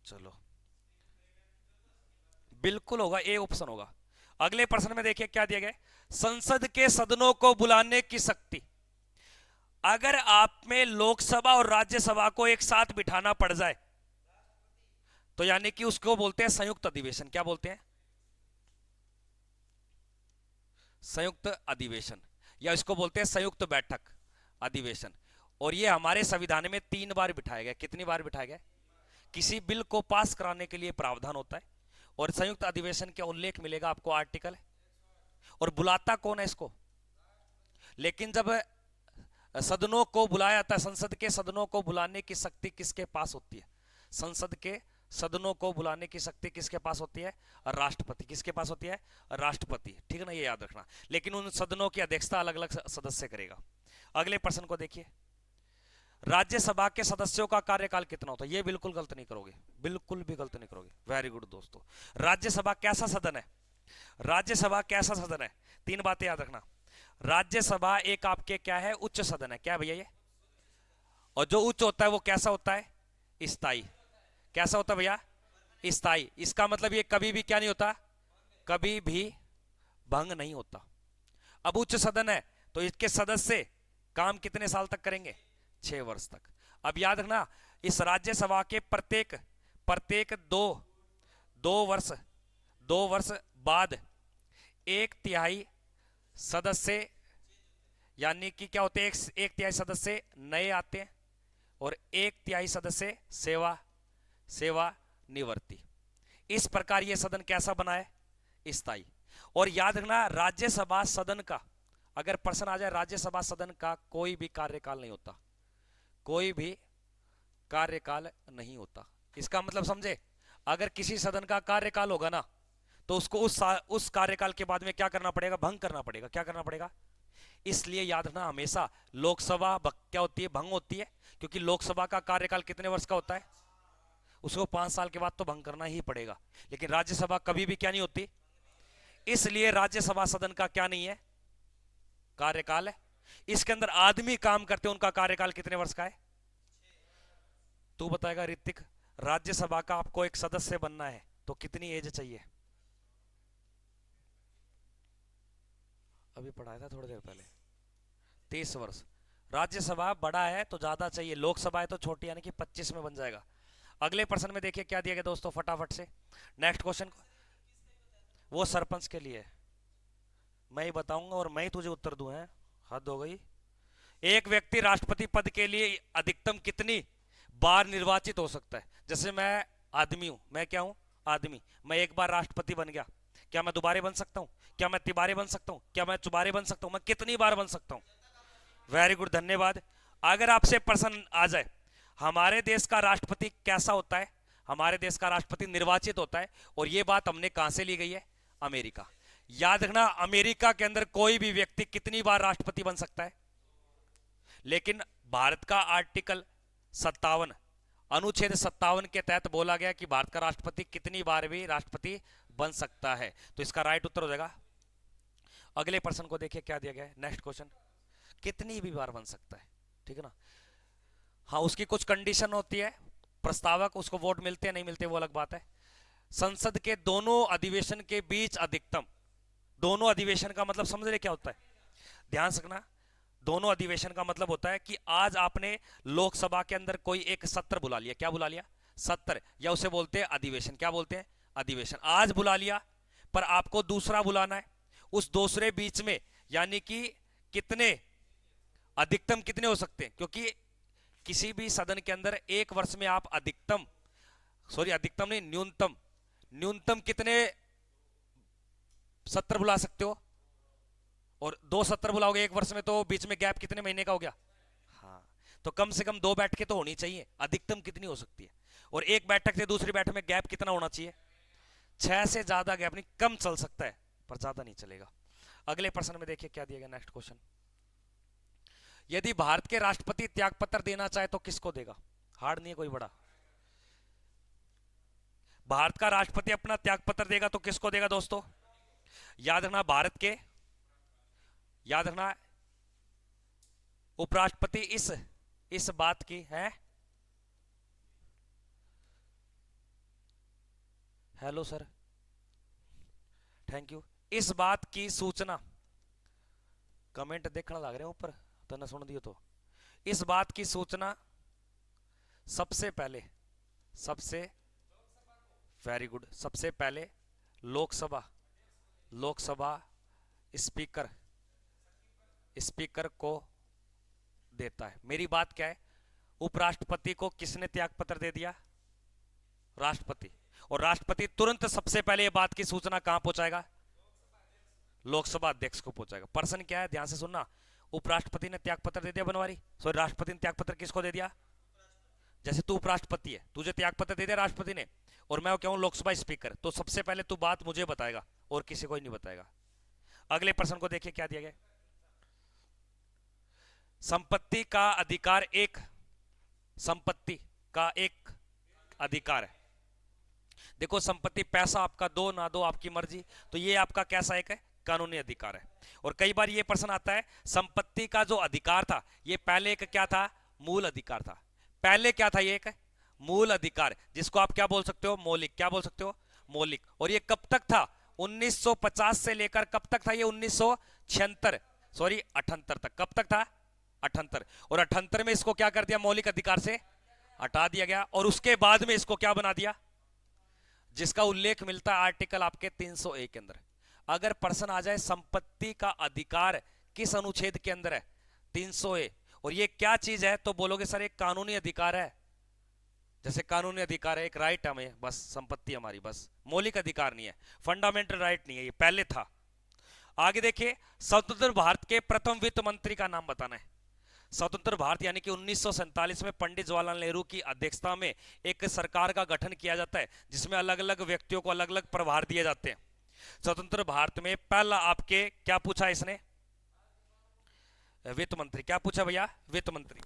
चलो, बिल्कुल होगा, ए ऑप्शन होगा। अगले प्रश्न में देखिए क्या दिया गया। संसद के सदनों को बुलाने की शक्ति। अगर आप में लोकसभा और राज्यसभा को एक साथ बिठाना पड़ जाए तो यानी कि उसको बोलते हैं संयुक्त अधिवेशन। क्या बोलते हैं? संयुक्त अधिवेशन, या इसको बोलते हैं संयुक्त बैठक अधिवेशन। और ये हमारे संविधान में 3 बार बिठाया गया। कितनी बार बिठाया गया? किसी बिल को पास कराने के लिए प्रावधान होता है और संयुक्त अधिवेशन का उल्लेख मिलेगा आपको आर्टिकल। और बुलाता कौन है इसको? लेकिन जब सदनों को बुलाया जाता है, संसद के सदनों को बुलाने की शक्ति किसके पास होती है? संसद के सदनों को बुलाने की शक्ति किसके पास होती है? राष्ट्रपति। किसके पास होती है? राष्ट्रपति। ठीक है ना, ये याद रखना। लेकिन उन सदनों की अध्यक्षता अलग अलग सदस्य करेगा। अगले प्रश्न को देखिए। राज्यसभा के सदस्यों का कार्यकाल कितना होता है? ये बिल्कुल गलत नहीं करोगे, बिल्कुल भी गलत नहीं करोगे। वेरी गुड दोस्तों। राज्यसभा कैसा सदन है? राज्यसभा कैसा सदन है? 3 बातें याद रखना। राज्यसभा एक आपके क्या है? उच्च सदन है। क्या भैया ये? और जो उच्च होता है वो कैसा होता है? स्थायी। कैसा होता है भैया? स्थायी। इसका मतलब ये कभी भी क्या नहीं होता? कभी भी भंग नहीं होता। अब उच्च सदन है तो इसके सदस्य काम कितने साल तक करेंगे? 6 वर्ष तक। अब याद रखना, इस राज्यसभा के प्रत्येक दो वर्ष बाद 1/3 सदस्य, यानी कि क्या होते हैं, 1/3 सदस्य नए आते हैं और 1/3 सदस्य सेवानिवृत्ति। इस प्रकार यह सदन कैसा बना है? स्थायी। और याद रखना, राज्यसभा सदन का अगर प्रश्न आ जाए, राज्यसभा सदन का कोई भी कार्यकाल नहीं होता। कोई भी कार्यकाल नहीं होता। इसका मतलब समझे? अगर किसी सदन का कार्यकाल होगा ना तो उसको उस कार्यकाल के बाद में क्या करना पड़ेगा? भंग करना पड़ेगा। क्या करना पड़ेगा? इसलिए याद रखना, हमेशा लोकसभा क्या होती है? भंग होती है, क्योंकि लोकसभा का कार्यकाल कितने वर्ष का होता है? उसको 5 साल के बाद तो भंग करना ही पड़ेगा। लेकिन राज्यसभा कभी भी क्या नहीं होती। इसलिए राज्यसभा सदन का क्या नहीं है? कार्यकाल है। इसके अंदर आदमी काम करते हैं, उनका कार्यकाल कितने वर्ष का है? तू बताएगा ऋतिक, राज्यसभा का आपको एक सदस्य बनना है तो कितनी एज चाहिए? अभी पढ़ाया था थोड़ी देर पहले, 30 वर्ष। राज्यसभा बड़ा है तो ज्यादा चाहिए, लोकसभा है तो छोटी, यानी कि 25 में बन जाएगा। अगले प्रश्न में देखिए क्या दिया गया दोस्तों, फटाफट से नेक्स्ट क्वेश्चन। वो सरपंच के लिए मैं ही बताऊंगा और मैं ही तुझे उत्तर दूं, है हद हो गई। एक व्यक्ति राष्ट्रपति पद के लिए अधिकतम कितनी बार निर्वाचित हो सकता है? जैसे मैं आदमी हूं, मैं क्या हूं? आदमी। मैं एक बार राष्ट्रपति बन गया, क्या मैं दोबारा बन सकता हूं? क्या मैं तिबारे बन सकता हूं? क्या मैं चुबारे बन सकता हूं? मैं कितनी बार बन सकता हूं? वेरी गुड, धन्यवाद। अगर आपसे प्रश्न आ जाए हमारे देश का राष्ट्रपति कैसा होता है? हमारे देश का राष्ट्रपति निर्वाचित होता है। और यह बात हमने कहां से ली गई है? अमेरिका। याद रखना, अमेरिका के अंदर कोई भी व्यक्ति कितनी बार राष्ट्रपति बन सकता है? लेकिन भारत का आर्टिकल 57, अनुच्छेद 57 के तहत बोला गया कि भारत का राष्ट्रपति कितनी बार भी राष्ट्रपति बन सकता है। तो इसका राइट उत्तर हो जाएगा। अगले प्रश्न को देखिए क्या दिया गया है, नेक्स्ट क्वेश्चन। कितनी भी बार बन सकता है, ठीक है ना? हाँ, उसकी कुछ कंडीशन होती है। प्रस्तावक, उसको वोट मिलते हैं नहीं मिलते वो अलग बात है। संसद के दोनों अधिवेशन के बीच अधिकतम, दोनों अधिवेशन का मतलब समझ रहे क्या होता है? ध्यान रखना, दोनों अधिवेशन का मतलब होता है कि आज आपने लोकसभा के अंदर कोई एक सत्र बुला लिया। क्या बुला लिया? सत्र, या उसे बोलते हैं अधिवेशन। क्या बोलते हैं? अधिवेशन। आज बुला लिया, पर आपको दूसरा बुलाना है। उस दूसरे बीच में यानी कि कितने, अधिकतम कितने हो सकते हैं? क्योंकि किसी भी सदन के अंदर एक वर्ष में आप अधिकतम नहीं, न्यूनतम कितने सत्र बुला सकते हो? और 2 सत्र बुलाओगे एक वर्ष में तो बीच में गैप कितने महीने का हो गया? हाँ, तो कम से कम 2 बैठकें तो होनी चाहिए। अधिकतम कितनी हो सकती है? और एक बैठक से दूसरी बैठक में गैप कितना होना चाहिए? 6 से ज्यादा गैप नहीं, कम चल सकता है पर ज्यादा नहीं चलेगा। अगले प्रश्न में देखिए क्या दिया गया, नेक्स्ट क्वेश्चन। यदि भारत के राष्ट्रपति त्यागपत्र देना चाहे तो किसको देगा? हार्ड नहीं है कोई बड़ा। भारत का राष्ट्रपति अपना त्यागपत्र देगा तो किसको देगा दोस्तों? याद रखना, भारत के याद रखना, उपराष्ट्रपति इस बात की है, हेलो सर, थैंक यू, इस बात की सूचना, कमेंट देखना लग रहे हैं ऊपर तो ना सुन दियो तो, इस बात की सूचना सबसे पहले, सबसे, वेरी गुड, सबसे पहले लोकसभा स्पीकर को देता है। मेरी बात क्या है, उपराष्ट्रपति को किसने त्याग पत्र दे दिया? राष्ट्रपति। और राष्ट्रपति तुरंत सबसे पहले ये बात की सूचना कहां पहुंचाएगा? लोकसभा अध्यक्ष को पहुंचाएगा। प्रश्न क्या है, ध्यान से सुनना, उपराष्ट्रपति ने त्याग पत्र दे दिया बनवारी, सॉरी राष्ट्रपति ने त्याग पत्र किसको दे दिया? जैसे तू उपराष्ट्रपति है, तुझे त्याग पत्र दे दिया राष्ट्रपति ने, और मैं क्या हूं, लोकसभा स्पीकर, तो सबसे पहले तू बात मुझे बताएगा और किसी को ही नहीं बताएगा। अगले प्रश्न को देखिए क्या दिया गया, संपत्ति का अधिकार एक, संपत्ति का एक अधिकार है। देखो संपत्ति, पैसा आपका दो ना दो आपकी मर्जी, तो ये आपका कैसा एक है? कानूनी अधिकार है। और कई बार ये प्रश्न आता है, संपत्ति का जो अधिकार था ये पहले एक क्या था? मूल अधिकार था। पहले क्या था? ये एक मूल अधिकार, जिसको आप क्या बोल सकते हो? मौलिक। क्या बोल सकते हो? मौलिक। और ये कब तक था? 1950 से लेकर कब तक था ये? 1976, सॉरी 78 तक। कब तक था? 78। और 78 में इसको क्या कर दिया? मौलिक अधिकार से हटा दिया गया। और उसके बाद में इसको क्या बना दिया? जिसका उल्लेख मिलता है आर्टिकल आपके 301 के अंदर। अगर प्रश्न आ जाए संपत्ति का अधिकार किस अनुच्छेद के अंदर है? 300A। और ये क्या चीज है? तो बोलोगे सर एक कानूनी अधिकार है। जैसे कानूनी अधिकार है, एक राइट हमें, बस संपत्ति हमारी, बस मौलिक अधिकार नहीं है, फंडामेंटल राइट नहीं है, ये पहले था। आगे देखिए, स्वतंत्र भारत के प्रथम वित्त मंत्री का नाम बताना है। स्वतंत्र भारत यानी कि 1947 में पंडित जवाहरलाल नेहरू की अध्यक्षता में एक सरकार का गठन किया जाता है, जिसमें अलग अलग व्यक्तियों को अलग अलग प्रभार दिए जाते हैं। स्वतंत्र भारत में पहला आपके क्या पूछा इसने? वित्त मंत्री। क्या पूछा भैया? वित्त मंत्री।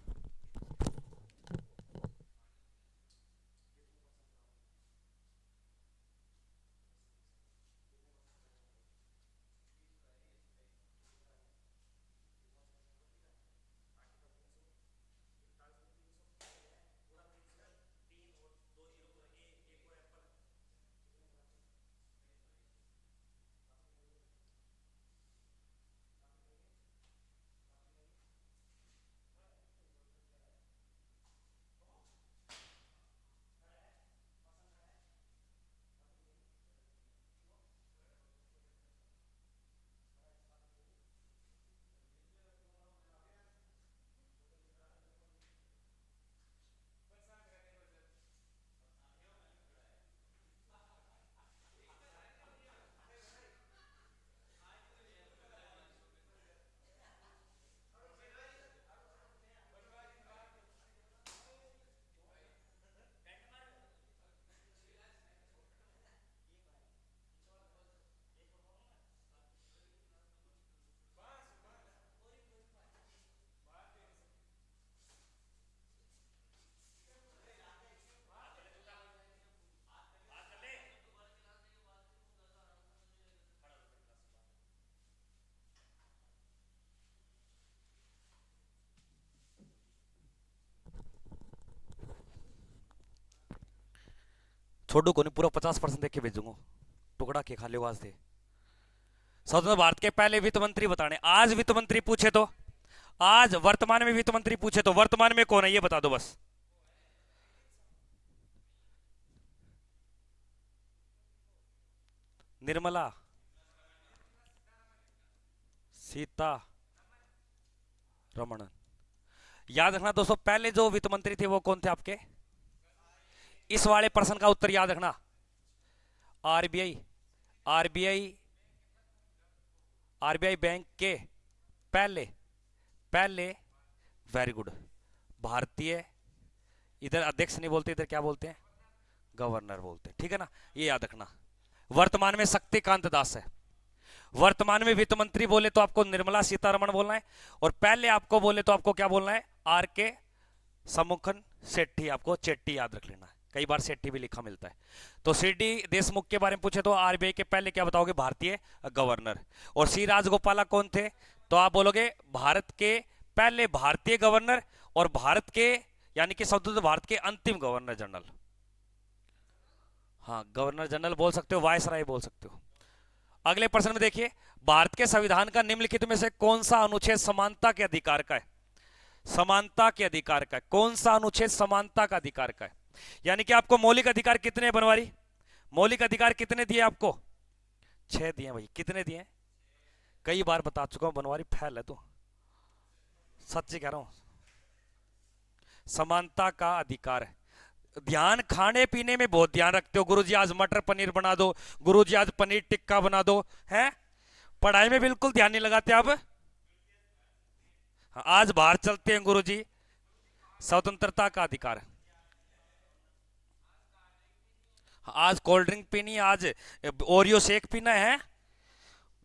छोड़ू को नहीं, पूरा 50% देख के भेजूंगा, टुकड़ा के खा लो आज थे। स्वतंत्र भारत के पहले वित्त मंत्री बताने। आज वित्त मंत्री पूछे तो, आज वर्तमान में वित्त मंत्री पूछे तो वर्तमान में कौन है ये बता दो बस। निर्मला सीतारमण। याद रखना दोस्तों, पहले जो वित्त मंत्री थे वो कौन थे आपके? इस वाले प्रश्न का उत्तर याद रखना, आरबीआई आरबीआई आरबीआई बैंक के पहले पहले वेरी गुड, भारतीय, इधर अध्यक्ष नहीं बोलते, इधर क्या बोलते हैं? गवर्नर बोलते हैं, ठीक है ना, ये याद रखना। वर्तमान में शक्तिकांत दास है। वर्तमान में वित्त मंत्री बोले तो आपको निर्मला सीतारमण बोलना है, और पहले आपको बोले तो आपको क्या बोलना है? आर के समुखन शेट्टी, आपको चेट्टी याद रख लेना है, कई बार शेट्टी भी लिखा मिलता है। तो सीडी देशमुख के बारे में पूछे तो आरबीआई के पहले क्या बताओगे? भारतीय गवर्नर। और सी राजगोपाला कौन थे? तो आप बोलोगे भारत के पहले भारतीय गवर्नर और भारत के यानी कि स्वतंत्र भारत के अंतिम गवर्नर जनरल। हाँ, गवर्नर जनरल बोल सकते हो, वायसराय बोल सकते हो। अगले प्रश्न में देखिए, भारत के संविधान का निम्नलिखित में से कौन सा अनुच्छेद समानता के अधिकार का है? समानता के अधिकार का है। कौन सा अनुच्छेद समानता का अधिकार का है? यानी कि आपको मौलिक अधिकार कितने बनवारी? मौलिक अधिकार कितने दिए आपको? 6 दिए भाई। कितने दिए? कई बार बता चुका हूं, बनवारी फैल है तू, सच्ची कह रहा हूं। समानता का अधिकार है। ध्यान खाने पीने में बहुत ध्यान रखते हो, गुरुजी आज मटर पनीर बना दो, गुरुजी आज पनीर टिक्का बना दो, हैं? पढ़ाई में बिल्कुल ध्यान नहीं लगाते आप। आज बाहर चलते हैं गुरुजी, स्वतंत्रता का अधिकार। आज कोल्ड ड्रिंक पीनी है, आज ओरियो शेक पीना है।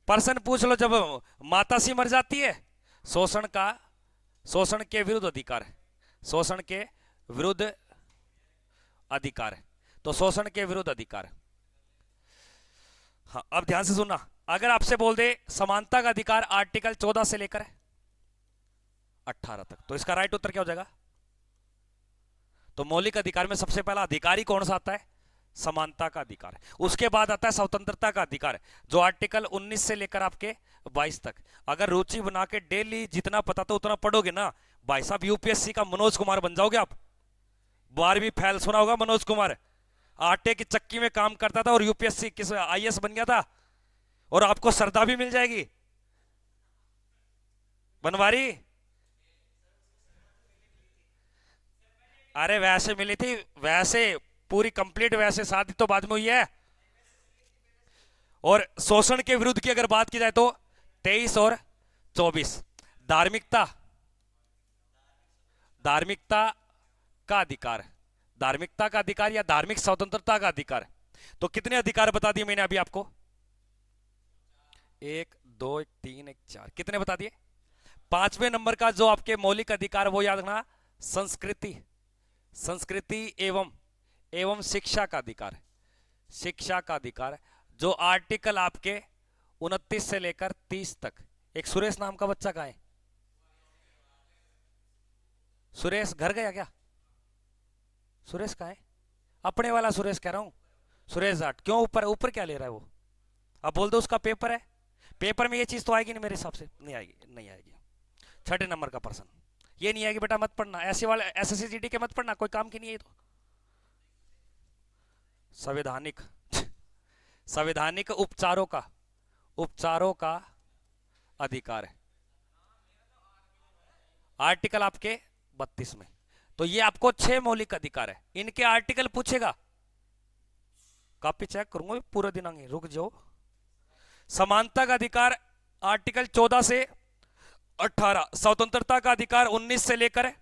पर्सन पूछ लो, जब माता सी मर जाती है, शोषण के विरुद्ध अधिकार है। शोषण के विरुद्ध अधिकार है, तो शोषण के विरुद्ध अधिकार है। हाँ, अब ध्यान से सुनना, अगर आपसे बोल दे समानता का अधिकार आर्टिकल 14 से लेकर 18 तक, तो इसका राइट उत्तर क्या हो जाएगा? तो मौलिक अधिकार में सबसे पहला अधिकारी कौन सा आता है? समानता का अधिकार। उसके बाद आता है स्वतंत्रता का अधिकार, जो आर्टिकल 19 से लेकर आपके 22 तक। अगर रुचि बना के डेली जितना पता था उतना पढ़ोगे ना भाई साहब, यूपीएससी का मनोज कुमार बन जाओगे आप। 12वीं फैल सुना होगा मनोज कुमार, आटे की चक्की में काम करता था और यूपीएससी किस आईएएस बन गया था, और आपको सरदा भी मिल जाएगी। बनवारी अरे वैसे मिली थी, वैसे पूरी कंप्लीट, वैसे शादी तो बाद में हुई है। और शोषण के विरुद्ध की अगर बात की जाए तो 23 और 24। धार्मिकता का अधिकार, धार्मिकता का अधिकार या धार्मिक स्वतंत्रता का अधिकार। तो कितने अधिकार बता दिए मैंने अभी आपको? 1 2 1 3 1 4, कितने बता दिए? 5वें नंबर का जो आपके मौलिक अधिकार, वो याद रखना, संस्कृति एवं शिक्षा का अधिकार। शिक्षा का अधिकार जो आर्टिकल आपके 29 से लेकर 30 तक। एक सुरेश नाम का बच्चा कहां है? सुरेश घर गया क्या? सुरेश कहां है? अपने वाला सुरेश कह रहा हूं, सुरेश जाट। क्यों ऊपर क्या ले रहा है वो? अब बोल दो उसका पेपर है, पेपर में ये चीज तो आएगी नहीं, मेरे हिसाब से नहीं आएगी। 6 नंबर का प्रश्न ये नहीं आएगी बेटा, मत पढ़ना। ऐसे वाले एसएससी के मत पढ़ना, कोई काम की नहीं है। तो संवैधानिक उपचारों का अधिकार है, आर्टिकल आपके 32 में। तो ये आपको 6 मौलिक अधिकार है, इनके आर्टिकल पूछेगा, कॉपी चेक करूंगा पूरा दिनांक, रुक जाओ। समानता का अधिकार आर्टिकल 14 से 18, स्वतंत्रता का अधिकार 19 से लेकर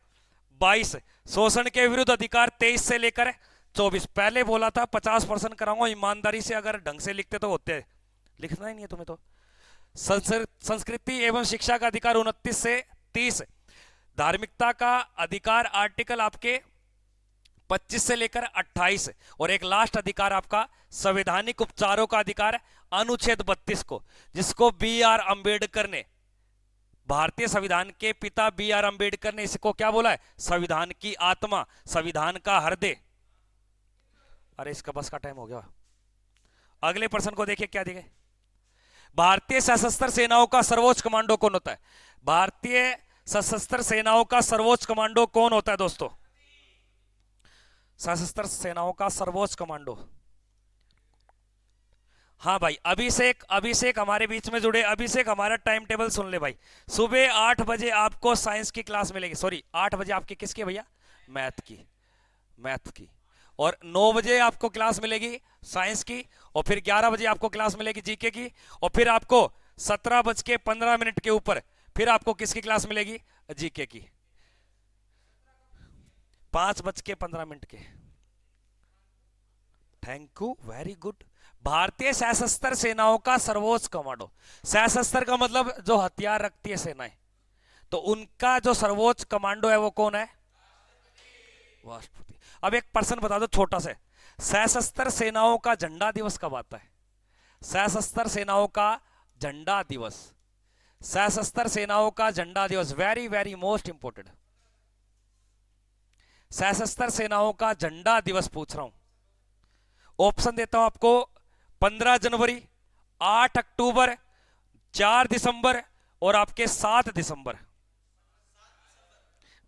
22, शोषण के विरुद्ध अधिकार 23 से लेकर 24। पहले बोला था 50% कराऊंगा, ईमानदारी से अगर ढंग से लिखते तो होते, लिखना ही नहीं है तुम्हें तो। संस्कृति एवं शिक्षा का अधिकार 29 से 30, धार्मिकता का अधिकार आर्टिकल आपके 25 से लेकर 28, और एक लास्ट अधिकार आपका संवैधानिक उपचारों का अधिकार अनुच्छेद 32 को, जिसको बी.आर. अंबेडकर ने, भारतीय संविधान के पिता बी.आर. अंबेडकर ने इसको क्या बोला है? संविधान की आत्मा, संविधान का हृदय। अरे इसका बस का टाइम हो गया। अगले प्रश्न को देखिए क्या दिखे। भारतीय सशस्त्र सेनाओं का सर्वोच्च कमांडो कौन होता है? भारतीय सशस्त्र सेनाओं का सर्वोच्च कमांडो कौन होता है दोस्तों? सशस्त्र सेनाओं का सर्वोच्च कमांडो। हाँ भाई, अभिषेक हमारे बीच में जुड़े। अभिषेक, हमारा टाइम टेबल सुन ले भाई। सुबह 8 बजे आपको साइंस की क्लास मिलेगी, सॉरी 8 बजे आपकी किसकी भैया? मैथ की। और 9 बजे आपको क्लास मिलेगी साइंस की, और फिर 11 बजे आपको क्लास मिलेगी जीके की, और फिर आपको 17:15 के ऊपर फिर आपको किसकी क्लास मिलेगी? जीके की। 5:15 के। Thank you, very good. भारतीय सशस्त्र सेनाओं का सर्वोच्च कमांडो, सशस्त्र का मतलब जो हथियार रखती है सेनाएं, तो उनका जो सर्वोच्च कमांडो है वो कौन है? राष्ट्रपति। अब एक प्रश्न बता दो छोटा सा, सशस्त्र सेनाओं का झंडा दिवस कब आता है? सशस्त्र सेनाओं का झंडा दिवस सशस्त्र सेनाओं का झंडा दिवस, वेरी वेरी मोस्ट इंपोर्टेंट। सशस्त्र सेनाओं का झंडा दिवस पूछ रहा हूं। ऑप्शन देता हूं आपको, 15 जनवरी, 8 अक्टूबर, 4 दिसंबर और आपके 7 दिसंबर।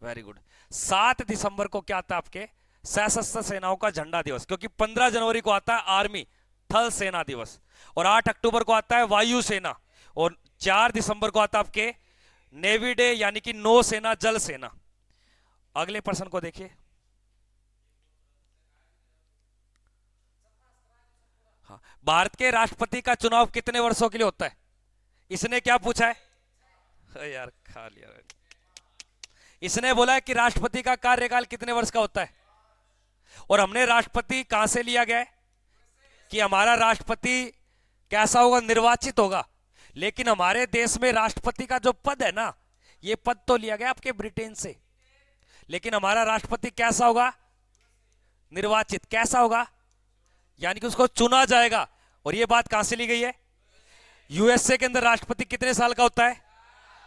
Very good. 7 दिसंबर को क्या आता है आपके, सशस्त्र सेनाओं का झंडा दिवस, क्योंकि 15 जनवरी को आता है आर्मी थल सेना दिवस, और 8 अक्टूबर को आता है वायु सेना, और 4 दिसंबर को आता है आपके नेवी डे यानी कि नौसेना जल सेना। अगले प्रश्न को देखिए। हाँ, भारत के राष्ट्रपति का चुनाव कितने वर्षों के लिए होता है? इसने क्या पूछा है यार, खा लिया। इसने बोला है कि राष्ट्रपति का कार्यकाल कितने वर्ष का होता है, और हमने राष्ट्रपति कहां से लिया गया है कि हमारा राष्ट्रपति कैसा होगा, निर्वाचित होगा। लेकिन हमारे देश में राष्ट्रपति का जो पद है ना, ये पद तो लिया गया आपके ब्रिटेन से, लेकिन हमारा राष्ट्रपति कैसा होगा, निर्वाचित। कैसा होगा, यानी कि उसको चुना जाएगा। और ये बात कहां से ली गई है, यूएसए के अंदर राष्ट्रपति कितने साल का होता है,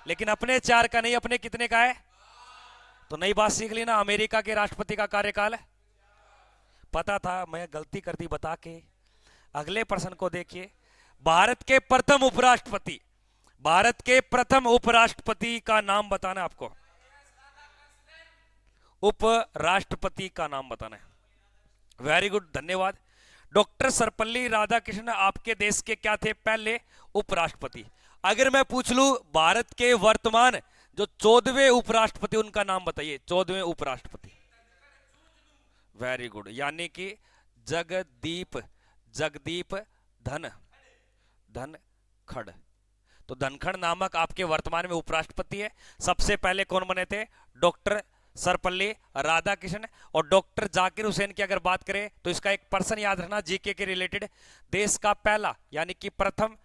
लेकिन अपने 4 का नहीं, अपने कितने का है। तो नई बात सीख ली ना, अमेरिका के राष्ट्रपति का कार्यकाल है। पता था, मैं गलती कर दी बता के। अगले प्रश्न को देखिए। भारत के प्रथम उपराष्ट्रपति, भारत के प्रथम उपराष्ट्रपति का नाम बताना है आपको। उपराष्ट्रपति का नाम बताना है। वेरी गुड, धन्यवाद। डॉक्टर सर्वपल्ली राधाकृष्णन आपके देश के क्या थे, पहले उपराष्ट्रपति। अगर मैं पूछ लूं भारत के वर्तमान जो 14वें उपराष्ट्रपति, उनका नाम बताइए। 14वें उपराष्ट्रपति, वेरी गुड, यानी कि जगदीप धनखड़। तो धनखड़ नामक आपके वर्तमान में उपराष्ट्रपति है। सबसे पहले कौन बने थे, डॉक्टर सर्वपल्ली राधाकृष्णन। और डॉक्टर जाकिर हुसैन की अगर बात करें तो इसका एक पर्सन याद रखना जीके के रिलेटेड, देश का पहला यानी कि प्रथम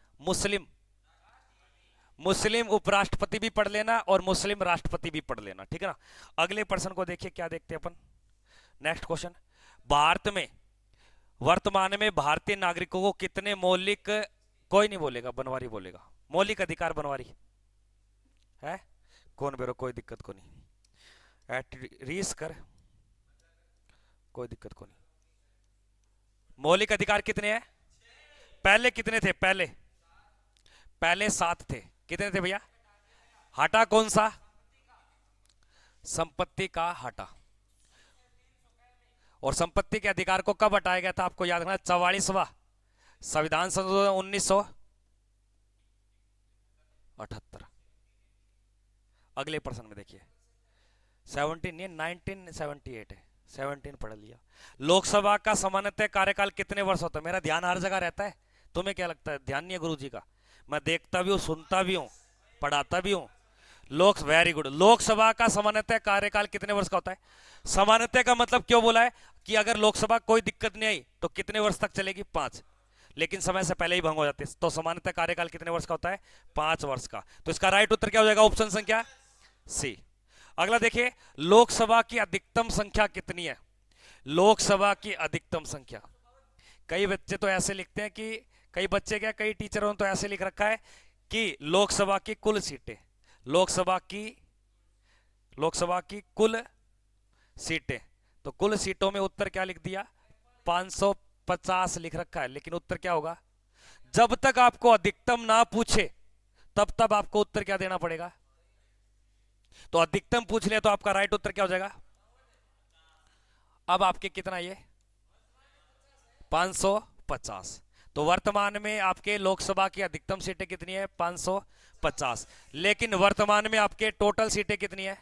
मुस्लिम उपराष्ट्रपति भी पढ़ लेना और मुस्लिम राष्ट्रपति भी पढ़ लेना, ठीक है ना। अगले प्रश्न को देखिए, क्या देखते हैं अपन। नेक्स्ट क्वेश्चन, भारत में वर्तमान में भारतीय नागरिकों को कितने मौलिक, कोई नहीं बोलेगा, बनवारी बोलेगा, मौलिक अधिकार बनवारी है। कौन बेरो, कोई दिक्कत को नहीं, रीस कर, कोई दिक्कत को नहीं। मौलिक अधिकार कितने हैं, पहले कितने थे, पहले 7 थे। कितने थे भैया, हटा कौन सा, संपत्ति का हटा। और संपत्ति के अधिकार को कब हटाया गया था, आपको याद रखना, 44वां संविधान संशोधन 1978। अगले प्रश्न में देखिए, 17 नहीं 1978 है, 17 पढ़ लिया। लोकसभा का सामान्यतः कार्यकाल कितने वर्ष होता है? मेरा ध्यान हर जगह रहता है, तुम्हें क्या लगता है, ध्यान नहीं है गुरुजी का? मैं देखता भी हूं, सुनता भी हूं, पढ़ाता भी हूं। Very good. लोकसभा का सामान्यतः कार्यकाल कितने वर्ष का होता है? सामान्यतः का मतलब क्यों बोला है कि अगर लोकसभा कोई दिक्कत नहीं आई तो कितने वर्ष तक चलेगी, 5, लेकिन समय से पहले ही भंग हो जाती है। तो सामान्यतः कार्यकाल कितने वर्ष का होता है, 5 वर्ष का। तो इसका राइट उत्तर क्या हो जाएगा, ऑप्शन संख्या सी। अगला देखिए, लोकसभा की अधिकतम संख्या कितनी है? लोकसभा की अधिकतम संख्या, कई बच्चे तो ऐसे लिखते हैं कि, कई बच्चे क्या, कई टीचरों ने तो ऐसे लिख रखा है कि लोकसभा की कुल सीटें, लोकसभा की कुल सीटें। तो कुल सीटों में उत्तर क्या लिख दिया, 550 लिख रखा है, लेकिन उत्तर क्या होगा, जब तक आपको अधिकतम ना पूछे तब तक आपको उत्तर क्या देना पड़ेगा। तो अधिकतम पूछ लिया तो आपका राइट उत्तर क्या हो जाएगा। अब आपके कितना, ये 550। तो वर्तमान में आपके लोकसभा की अधिकतम सीटें कितनी है, 550, लेकिन वर्तमान में आपके टोटल सीटें कितनी है,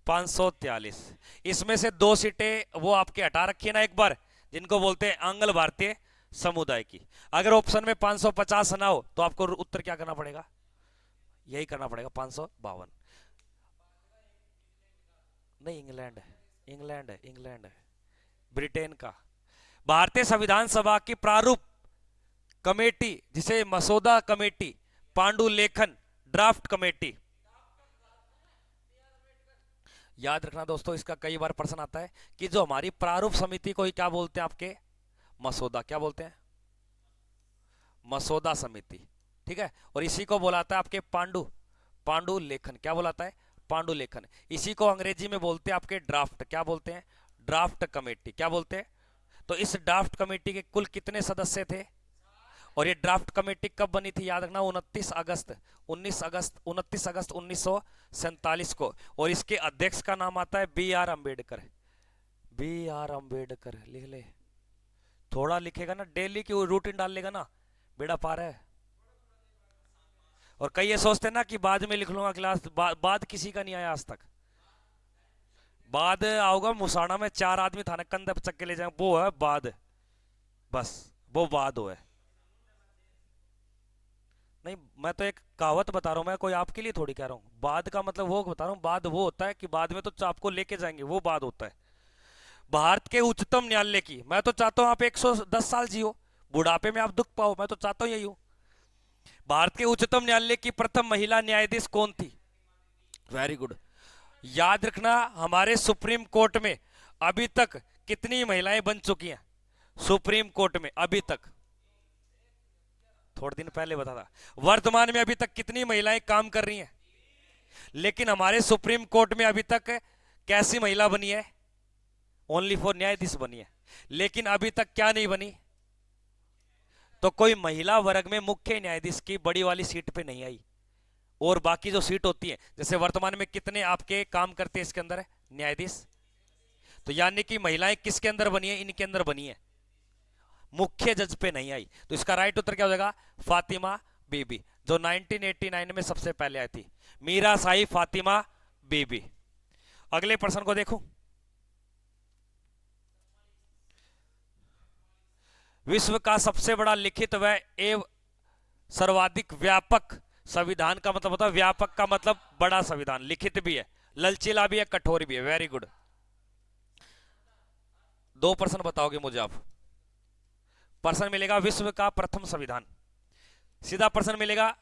543। इसमें से 2 सीटें वो आपके हटा रखी है ना एक बार, जिनको बोलते हैं आंग्ल भारतीय समुदाय की। अगर ऑप्शन में 550 ना हो तो आपको उत्तर क्या करना पड़ेगा, यही करना पड़ेगा, 552। नहीं, इंग्लैंड है, ब्रिटेन का। भारतीय संविधान सभा की प्रारूप कमेटी, जिसे मसौदा कमेटी, पांडुलेखन ड्राफ्ट कमेटी, याद रखना दोस्तों, इसका कई बार प्रश्न आता है कि जो हमारी प्रारूप समिति को ही क्या बोलते हैं आपके, मसौदा, क्या बोलते हैं, मसौदा समिति, ठीक है। और इसी को बोलाता है आपके पांडुलेखन। क्या बुलाता है? पांडुलेखन। इसी को अंग्रेजी में बोलते हैं आपके ड्राफ्ट। क्या बोलते हैं? Draft committee. क्या बोलते हैं? तो इस ड्राफ्ट कमेटी के कुल कितने सदस्य थे? और ये ड्राफ्ट कमेटी कब बनी थी? याद रखना, 29 अगस्त 1947 को। और इसके अध्यक्ष का नाम आता है B R Ambedkar. B R Ambedkar लिख ले। थोड़ा लिखेगा ना, डेली की रूटीन डाल लेगा ना, बेड़ा पार है। और कई ये सोचते हैं ना कि बाद में लिख लूंगा क्लास, बाद किसी का नहीं आया आज तक। बाद आओगा मुसाना में 4 आदमी थाने कंधे पर चक्के ले जाए, वो है बाद। बस वो बाद हो है। नहीं, मैं तो एक कहावत बता रहा हूं, मैं कोई आपके लिए थोड़ी कह रहा हूं। बाद का मतलब वो बता रहा हूं, बाद वो होता है कि बाद में तो आपको लेके जाएंगे, वो बाद होता है। भारत के उच्चतम न्यायालय की, मैं तो चाहता हूं आप 110 साल जियो, बुढ़ापे में आप दुख पाओ, मैं तो चाहता हूं यही हूं। भारत के उच्चतम न्यायालय की प्रथम महिला न्यायाधीश कौन थी? Very good. याद रखना, हमारे सुप्रीम कोर्ट में अभी तक कितनी महिलाएं बन चुकी हैं? सुप्रीम कोर्ट में अभी तक, थोड़े दिन पहले बता था, वर्तमान में अभी तक कितनी महिलाएं काम कर रही हैं? लेकिन हमारे सुप्रीम कोर्ट में अभी तक कैसी महिला बनी है? ओनली फॉर न्यायाधीश बनी है। लेकिन अभी तक क्या नहीं बनी? तो कोई महिला वर्ग में मुख्य न्यायाधीश की बड़ी वाली सीट पे नहीं आई। और बाकी जो सीट होती है, जैसे वर्तमान में कितने आपके काम करते हैं इसके अंदर न्यायाधीश, तो यानी कि महिलाएं किसके अंदर बनी है? इनके अंदर बनी है, मुख्य जज पे नहीं आई। तो इसका राइट उत्तर क्या हो जाएगा? फातिमा बीबी, जो 1989 में सबसे पहले आई थी, मीरा साई फातिमा बीबी। अगले प्रश्न को देखो। विश्व का सबसे बड़ा लिखित व एवं सर्वाधिक व्यापक संविधान का मतलब होता है, व्यापक का मतलब बड़ा संविधान, लिखित भी है, लचीला भी है, कठोर भी है। Very good. 2 प्रश्न बताओगे मुझे आप। प्रश्न मिलेगा विश्व का प्रथम संविधान, सीधा प्रश्न मिलेगा।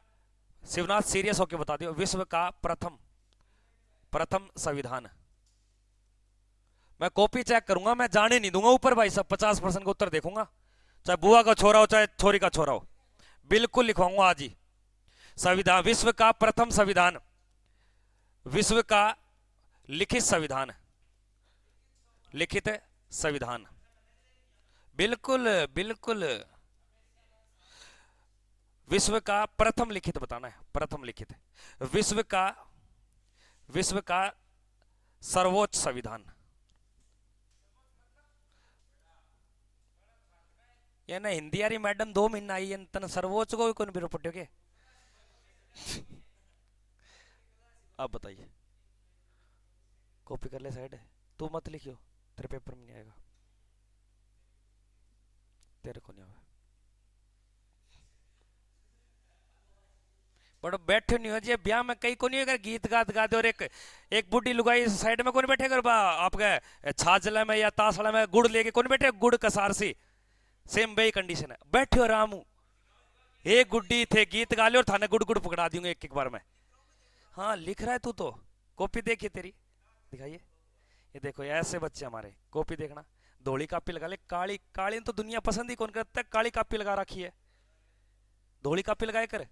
शिवनाथ सीरियस होकर बता दियो, विश्व का प्रथम संविधान। मैं कॉपी चेक करूंगा, मैं जाने नहीं दूंगा ऊपर भाई सब। 50% का उत्तर देखूंगा, चाहे बुआ का छोरा हो चाहे छोरी का छोरा हो, बिल्कुल लिखवाऊंगा आज ही। संविधान, विश्व का प्रथम संविधान, विश्व का लिखित संविधान, लिखित संविधान, बिल्कुल बिल्कुल। विश्व का प्रथम लिखित बताना है, प्रथम लिखित। विश्व का सर्वोच्च संविधान। ये ना हिंदी यारी मैडम 2 महीना आई तन सर्वोच्च को भी कौन बिरो पट्टे। अब बताइए, कॉपी कर ले साइड, तू मत लिखियो, तेरे पेपर में नहीं आएगा, तेरे को नहीं आएगा। बड़ा बैठे नहीं हो जी ब्याह में, कई को नहीं अगर गीत गात गा दे, और एक बुढ़ी लुगाई साइड में कौन बैठे कर बा आपके छाजला में या तासला में गुड़ लेके कौन बैठे, गुड़ कसार सी, सेम वही कंडीशन है। बैठे हो रामू, एक गुड्डी थे गीत गा ले और थाने गुड़ गुड़ पकड़ा दूंगा एक एक बार में। हाँ लिख रहा है तू तो, कॉपी देखिए तेरी, दिखाइए। ये देखो ऐसे बच्चे हमारे, कॉपी देखना, धोली कापी लगा ले, काली काली तो दुनिया पसंद ही कौन करता है, काली कापी लगा रखी है, धोली कापी लगाए कर।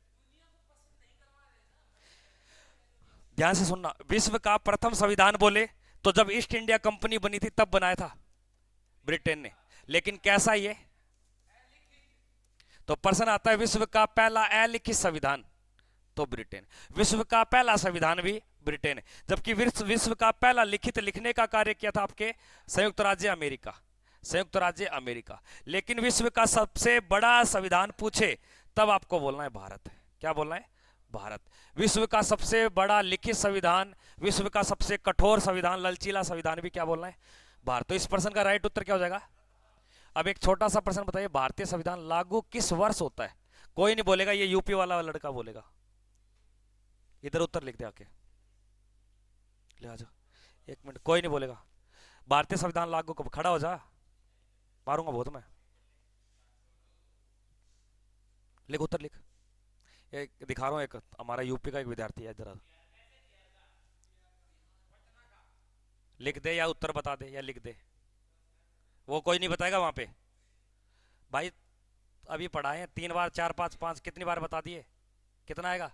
ध्यान से सुनना, विश्व का प्रथम संविधान बोले तो जब ईस्ट इंडिया कंपनी बनी थी तब बनाया था ब्रिटेन ने, लेकिन कैसा ये? तो प्रश्न आता है विश्व का पहला अलिखित संविधान, तो ब्रिटेन। विश्व का पहला संविधान भी ब्रिटेन है, जबकि विश्व का पहला लिखित लिखने का कार्य किया था आपके संयुक्त राज्य अमेरिका, संयुक्त राज्य अमेरिका। लेकिन विश्व का सबसे बड़ा संविधान पूछे तब आपको बोलना है भारत। क्या बोलना है? भारत। विश्व का सबसे बड़ा लिखित संविधान, विश्व का सबसे कठोर संविधान, लचीला संविधान भी क्या बोलना है? भारत। तो इस प्रश्न का राइट उत्तर क्या हो जाएगा? अब एक छोटा सा प्रश्न बताइए, भारतीय संविधान लागू किस वर्ष होता है? कोई नहीं बोलेगा, ये यूपी वाला लड़का बोलेगा। इधर उत्तर लिख दे आके, ले आ जा, 1 मिनट, कोई नहीं बोलेगा। भारतीय संविधान लागू कब? खड़ा हो जा, मारूंगा बहुत मैं। लिख उत्तर लिख, एक दिखा रहा हूं, एक हमारा यूपी का एक विद्यार्थी है, जरा लिख दे या उत्तर बता दे या लिख दे, वो कोई नहीं बताएगा वहां पे भाई। अभी पढ़ाए 3 बार 4 5 5, कितनी बार बता दिए, कितना आएगा?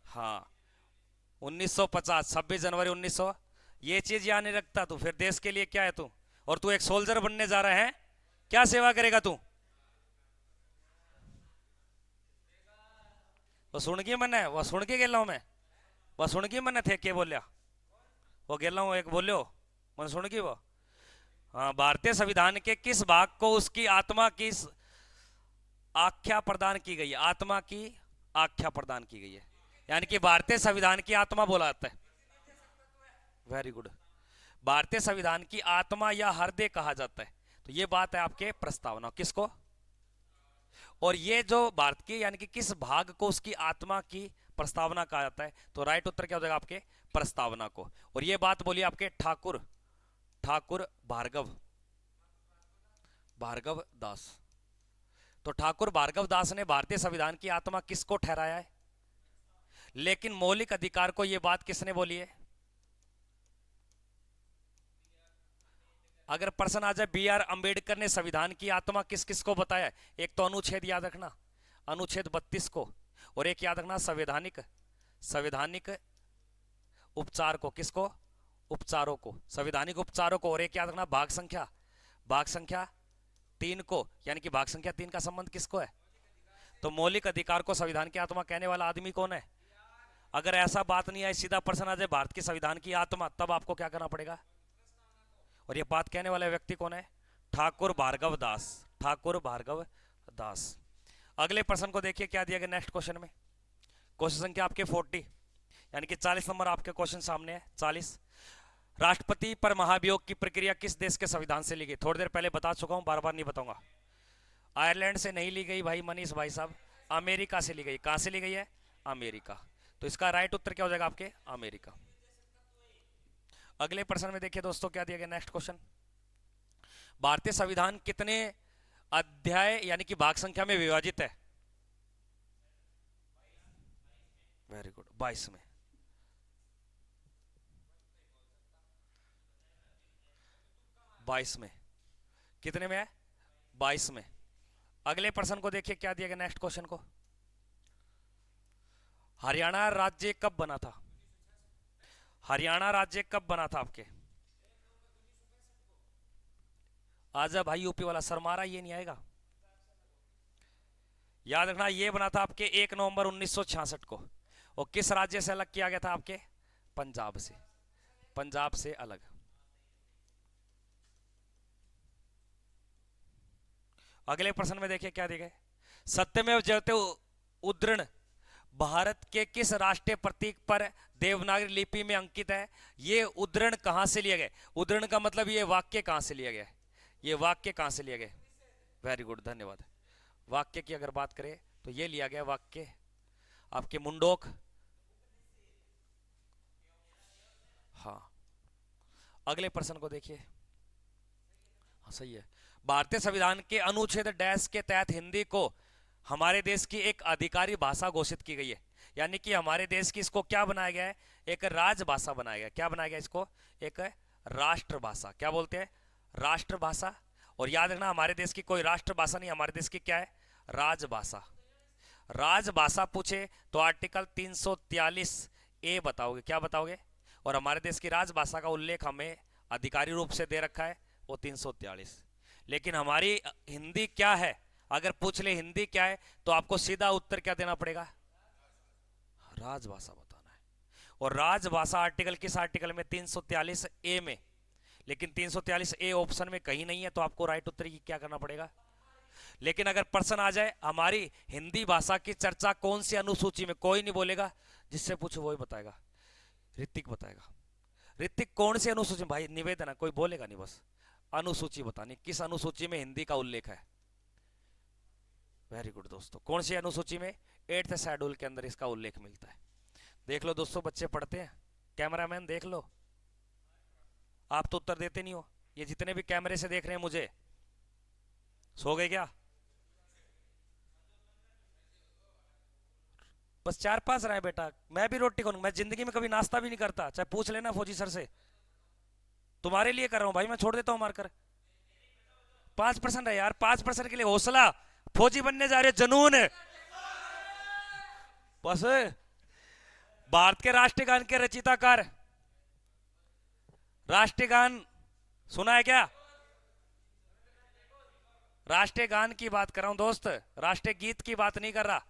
हाँ 1950, 26 जनवरी 1900। ये चीज याद नहीं रखता तू, फिर देश के लिए क्या है तू? और तू एक सोल्जर बनने जा रहा है, क्या सेवा करेगा तू? वो सुन के मैंने, वो सुन के गेला हूं मैं, वो सुन के मैंने थे के बोलिया, वो गेला हूं एक बोलियो, मैंने सुन की वो। हाँ, भारतीय संविधान के किस भाग को उसकी आत्मा की आख्या प्रदान की गई है? आत्मा की आख्या प्रदान की गई है, यानी कि भारतीय संविधान की आत्मा बोला जाता है। Very good. भारतीय संविधान की आत्मा या हृदय कहा जाता है, तो ये बात है आपके प्रस्तावना किसको? और ये जो भारत की यानी कि किस भाग को उसकी आत्मा की प्रस्तावना कहा जाता है, तो राइट उत्तर क्या हो जाएगा आपके? प्रस्तावना को। और ये बात बोली आपके ठाकुर ठाकुर भार्गव भार्गव दास। तो ठाकुर भार्गव दास ने भारतीय संविधान की आत्मा किसको ठहराया है? लेकिन मौलिक अधिकार को यह बात किसने बोली है? अगर प्रश्न आ जाए बी आर अंबेडकर ने संविधान की आत्मा किस किस को बताया? एक तो अनुच्छेद याद रखना, अनुच्छेद 32 को, और एक याद रखना संवैधानिक संवैधानिक उपचार को। किसको? उपचारों को, संवैधानिक उपचारों को। और एक याद रखना भाग संख्या 3 को, यानी कि भाग संख्या 3 का संबंध किसको है? तो मौलिक अधिकार को संविधान की आत्मा कहने वाला आदमी कौन है? अगर ऐसा बात नहीं आए, सीधा प्रश्न आ जाए भारत की संविधान की आत्मा, तब आपको क्या करना पड़ेगा? और ये बात कहने वाला व्यक्ति कौन है? ठाकुर भार्गव दास, ठाकुर भार्गव दास। अगले प्रश्न को देखिए क्या दिया गया नेक्स्ट क्वेश्चन में। क्वेश्चन संख्या आपके 40, यानी कि 40 नंबर आपके क्वेश्चन सामने है। 40, राष्ट्रपति पर महाभियोग की प्रक्रिया किस देश के संविधान से ली गई? थोड़ी देर पहले बता चुका हूं, बार बार नहीं बताऊंगा। आयरलैंड से नहीं ली गई भाई मनीष भाई साहब, अमेरिका से ली गई। कहां से ली गई है? अमेरिका। तो इसका राइट उत्तर क्या हो जाएगा आपके? अमेरिका। अगले प्रश्न में देखिए दोस्तों क्या दिया गया नेक्स्ट क्वेश्चन। भारतीय संविधान कितने अध्याय यानी कि भाग संख्या में विभाजित है? वेरी गुड, 22 में। 22 में। कितने में है? 22 में। अगले प्रश्न को देखिए क्या दिया गया नेक्स्ट क्वेश्चन को। हरियाणा राज्य कब बना था? हरियाणा राज्य कब बना था आपके? आजा भाई यूपी वाला शर्मारा, ये नहीं आएगा। याद रखना ये बना था आपके 1 नवंबर 1966 को। और किस राज्य से अलग किया गया था आपके? पंजाब से। पंजाब से अलग। अगले प्रश्न में देखिए क्या दिया गया। सत्यमेव जयते उद्धरण भारत के किस राष्ट्रीय प्रतीक पर देवनागरी लिपि में अंकित है? ये उद्धरण कहां से लिया गया? उद्धरण का मतलब ये वाक्य कहां से लिया गया? ये वाक्य कहां से लिया गया? वेरी गुड, धन्यवाद। वाक्य की अगर बात करें तो ये लिया गया वाक्य आपके मुंडोक। हाँ, अगले प्रश्न को देखिए। हाँ सही है। भारतीय संविधान के अनुच्छेद डैश के तहत हिंदी को हमारे देश की एक आधिकारिक भाषा घोषित की गई है, यानी कि हमारे देश की इसको क्या बनाया गया है? एक राजभाषा बनाया गया। क्या बनाया गया इसको? एक राष्ट्रभाषा। क्या बोलते हैं? राष्ट्रभाषा। और याद रखना हमारे देश की कोई राष्ट्रभाषा नहीं, हमारे देश की क्या है? राजभाषा। राजभाषा पूछे तो आर्टिकल 343 ए बताओगे। क्या बताओगे? और हमारे देश की राजभाषा का उल्लेख हमें अधिकारी रूप से दे रखा है, वो 343। लेकिन हमारी हिंदी क्या है? अगर पूछ ले हिंदी क्या है, तो आपको सीधा उत्तर क्या देना पड़ेगा? राजभाषा बताना है। और राजभाषा आर्टिकल किस आर्टिकल में? 343 ए में। लेकिन 343 ए ऑप्शन में कहीं नहीं है, तो आपको राइट उत्तर की क्या करना पड़ेगा? लेकिन अगर प्रश्न आ जाए हमारी हिंदी भाषा की चर्चा कौन सी अनुसूची में, कोई नहीं बोलेगा, जिससे पूछो वही बताएगा। ऋतिक बताएगा। ऋतिक कौन सी अनुसूची में? भाई निवेदन है, कोई बोलेगा नहीं, बस अनुसूची बतानी, किस अनुसूची में हिंदी का उल्लेख है। वेरी गुड दोस्तों, कौन सी अनुसूची में? 8th शेड्यूल के अंदर इसका उल्लेख मिलता है। देख लो दोस्तों, बच्चे पढ़ते हैं, कैमरामैन देख लो। आप तो उत्तर देते नहीं हो। ये जितने भी कैमरे से देख रहे हैं मुझे, सो गए क्या? बस 4-5 रहे बेटा। मैं भी रोटी खाऊंगा, मैं जिंदगी में कभी नाश्ता भी नहीं करता, चाहे पूछ लेना फौजी सर से। तुम्हारे लिए कर रहा हूं भाई, मैं छोड़ देता हूं मारकर। 5% है यार, 5% के लिए हौसला। फौजी बनने जा रहे, जुनून बस। भारत के राष्ट्रीय गान के रचयिताकार, राष्ट्रीय गान सुना है क्या? राष्ट्रीय गान की बात कर रहा हूं दोस्त, राष्ट्रीय गीत की बात नहीं कर रहा।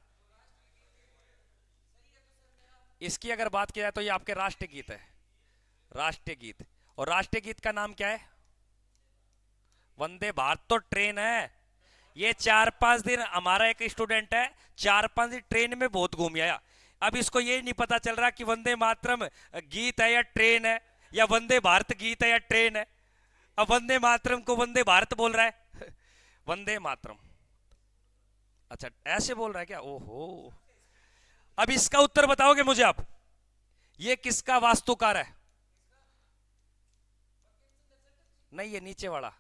इसकी अगर बात की जाए तो ये आपके राष्ट्रीय गीत है, राष्ट्रीय गीत। और राष्ट्रीय गीत का नाम क्या है? वंदे भारत तो ट्रेन है। ये 4-5 दिन हमारा एक स्टूडेंट है, 4-5 दिन ट्रेन में बहुत घूम आया। अब इसको ये नहीं पता चल रहा कि वंदे मातरम गीत है या ट्रेन है, या वंदे भारत गीत है या ट्रेन है। अब वंदे मातरम को वंदे भारत बोल रहा है वंदे मातरम। अच्छा ऐसे बोल रहा है क्या? ओहो। अब इसका उत्तर बताओगे मुझे आप? ये किसका वास्तुकार है? नहीं, ये नीचे वाला।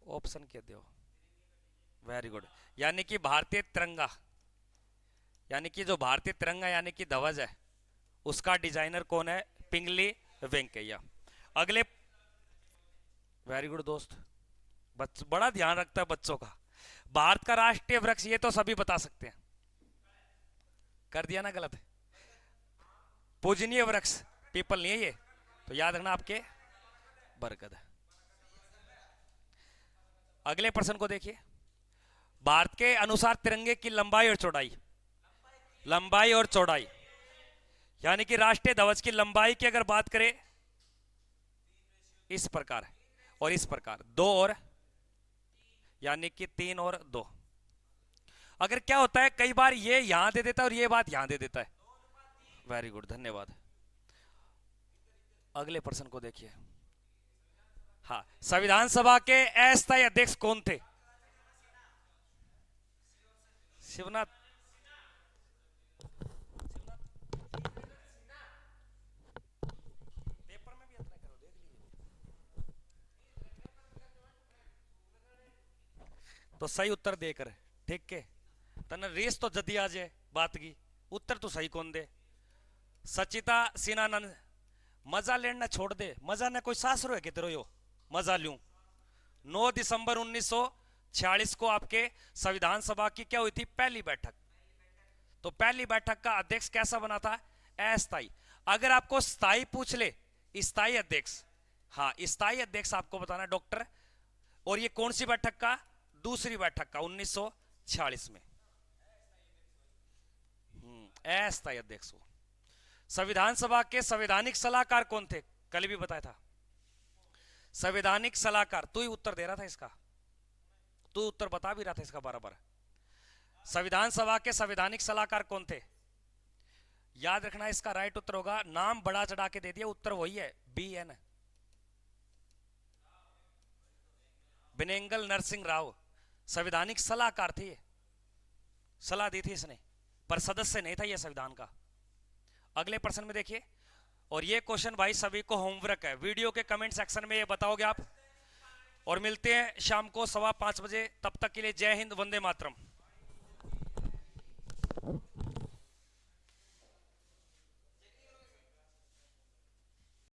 ऑप्शन क्या दो? Very good. यानी कि भारतीय तिरंगा, यानी कि जो भारतीय तिरंगा यानी कि ध्वज है, उसका डिजाइनर कौन है? पिंगली वेंकैया। अगले, वेरी गुड दोस्त, बड़ा ध्यान रखता है बच्चों का। भारत का राष्ट्रीय वृक्ष, ये तो सभी बता सकते हैं। कर दिया ना गलत? पूजनीय वृक्ष पीपल नहीं है ये, तो याद रखना आपके बरगद। अगले प्रश्न को देखिए। भारत के अनुसार तिरंगे की लंबाई और चौड़ाई, लंबाई और चौड़ाई, यानी कि राष्ट्रीय ध्वज की लंबाई की अगर बात करें इस प्रकार और इस प्रकार, 2 और, यानी कि 3 और 2। अगर क्या होता है, कई बार ये यहां दे देता है और ये बात यहां दे देता है। वेरी गुड, धन्यवाद। अगले प्रश्न को देखिए। हाँ, संविधान सभा के अस्थायी अध्यक्ष कौन थे? शिवनाथ। पेपर में भी इतना करो, देख लीजिए। तो सही उत्तर देकर ठीक के तने रेस तो जदी आ जाए बात की, उत्तर तो सही कौन दे? सचिता सिन्हानंद। मजा लेना छोड़ दे, मजा ने कोई सासरो है कि तेरो यो मजा लूं। 9 दिसंबर 1946 को आपके संविधान सभा की क्या हुई थी? पहली बैठक। तो पहली बैठक का अध्यक्ष कैसा बना था? अस्थाई। अगर आपको स्थाई पूछ ले, स्थाई अध्यक्ष, हाँ स्थाई अध्यक्ष आपको बताना डॉक्टर। और ये कौन सी बैठक का? दूसरी बैठक का 1946 में। अस्थाई अध्यक्ष हो। संविधान सभा के संवैधानिक सलाहकार कौन थे? कल भी बताया था। संवैधानिक सलाहकार, तू ही उत्तर दे रहा था इसका, तू उत्तर बता भी रहा था इसका बराबर। संविधान सभा के संवैधानिक सलाहकार कौन थे? याद रखना, इसका राइट उत्तर होगा, नाम बड़ा चढ़ा के दे दिया, उत्तर वही है, BN बेनेगल नरसिंह राव। संवैधानिक सलाहकार थे, सलाह दी थी इसने, पर सदस्य नहीं था यह संविधान का। अगले प्रश्न में देखिए, और ये क्वेश्चन भाई सभी को होमवर्क है, वीडियो के कमेंट सेक्शन में ये बताओगे आप। और मिलते हैं शाम को 5:15 बजे, तब तक के लिए जय हिंद, वंदे मातरम।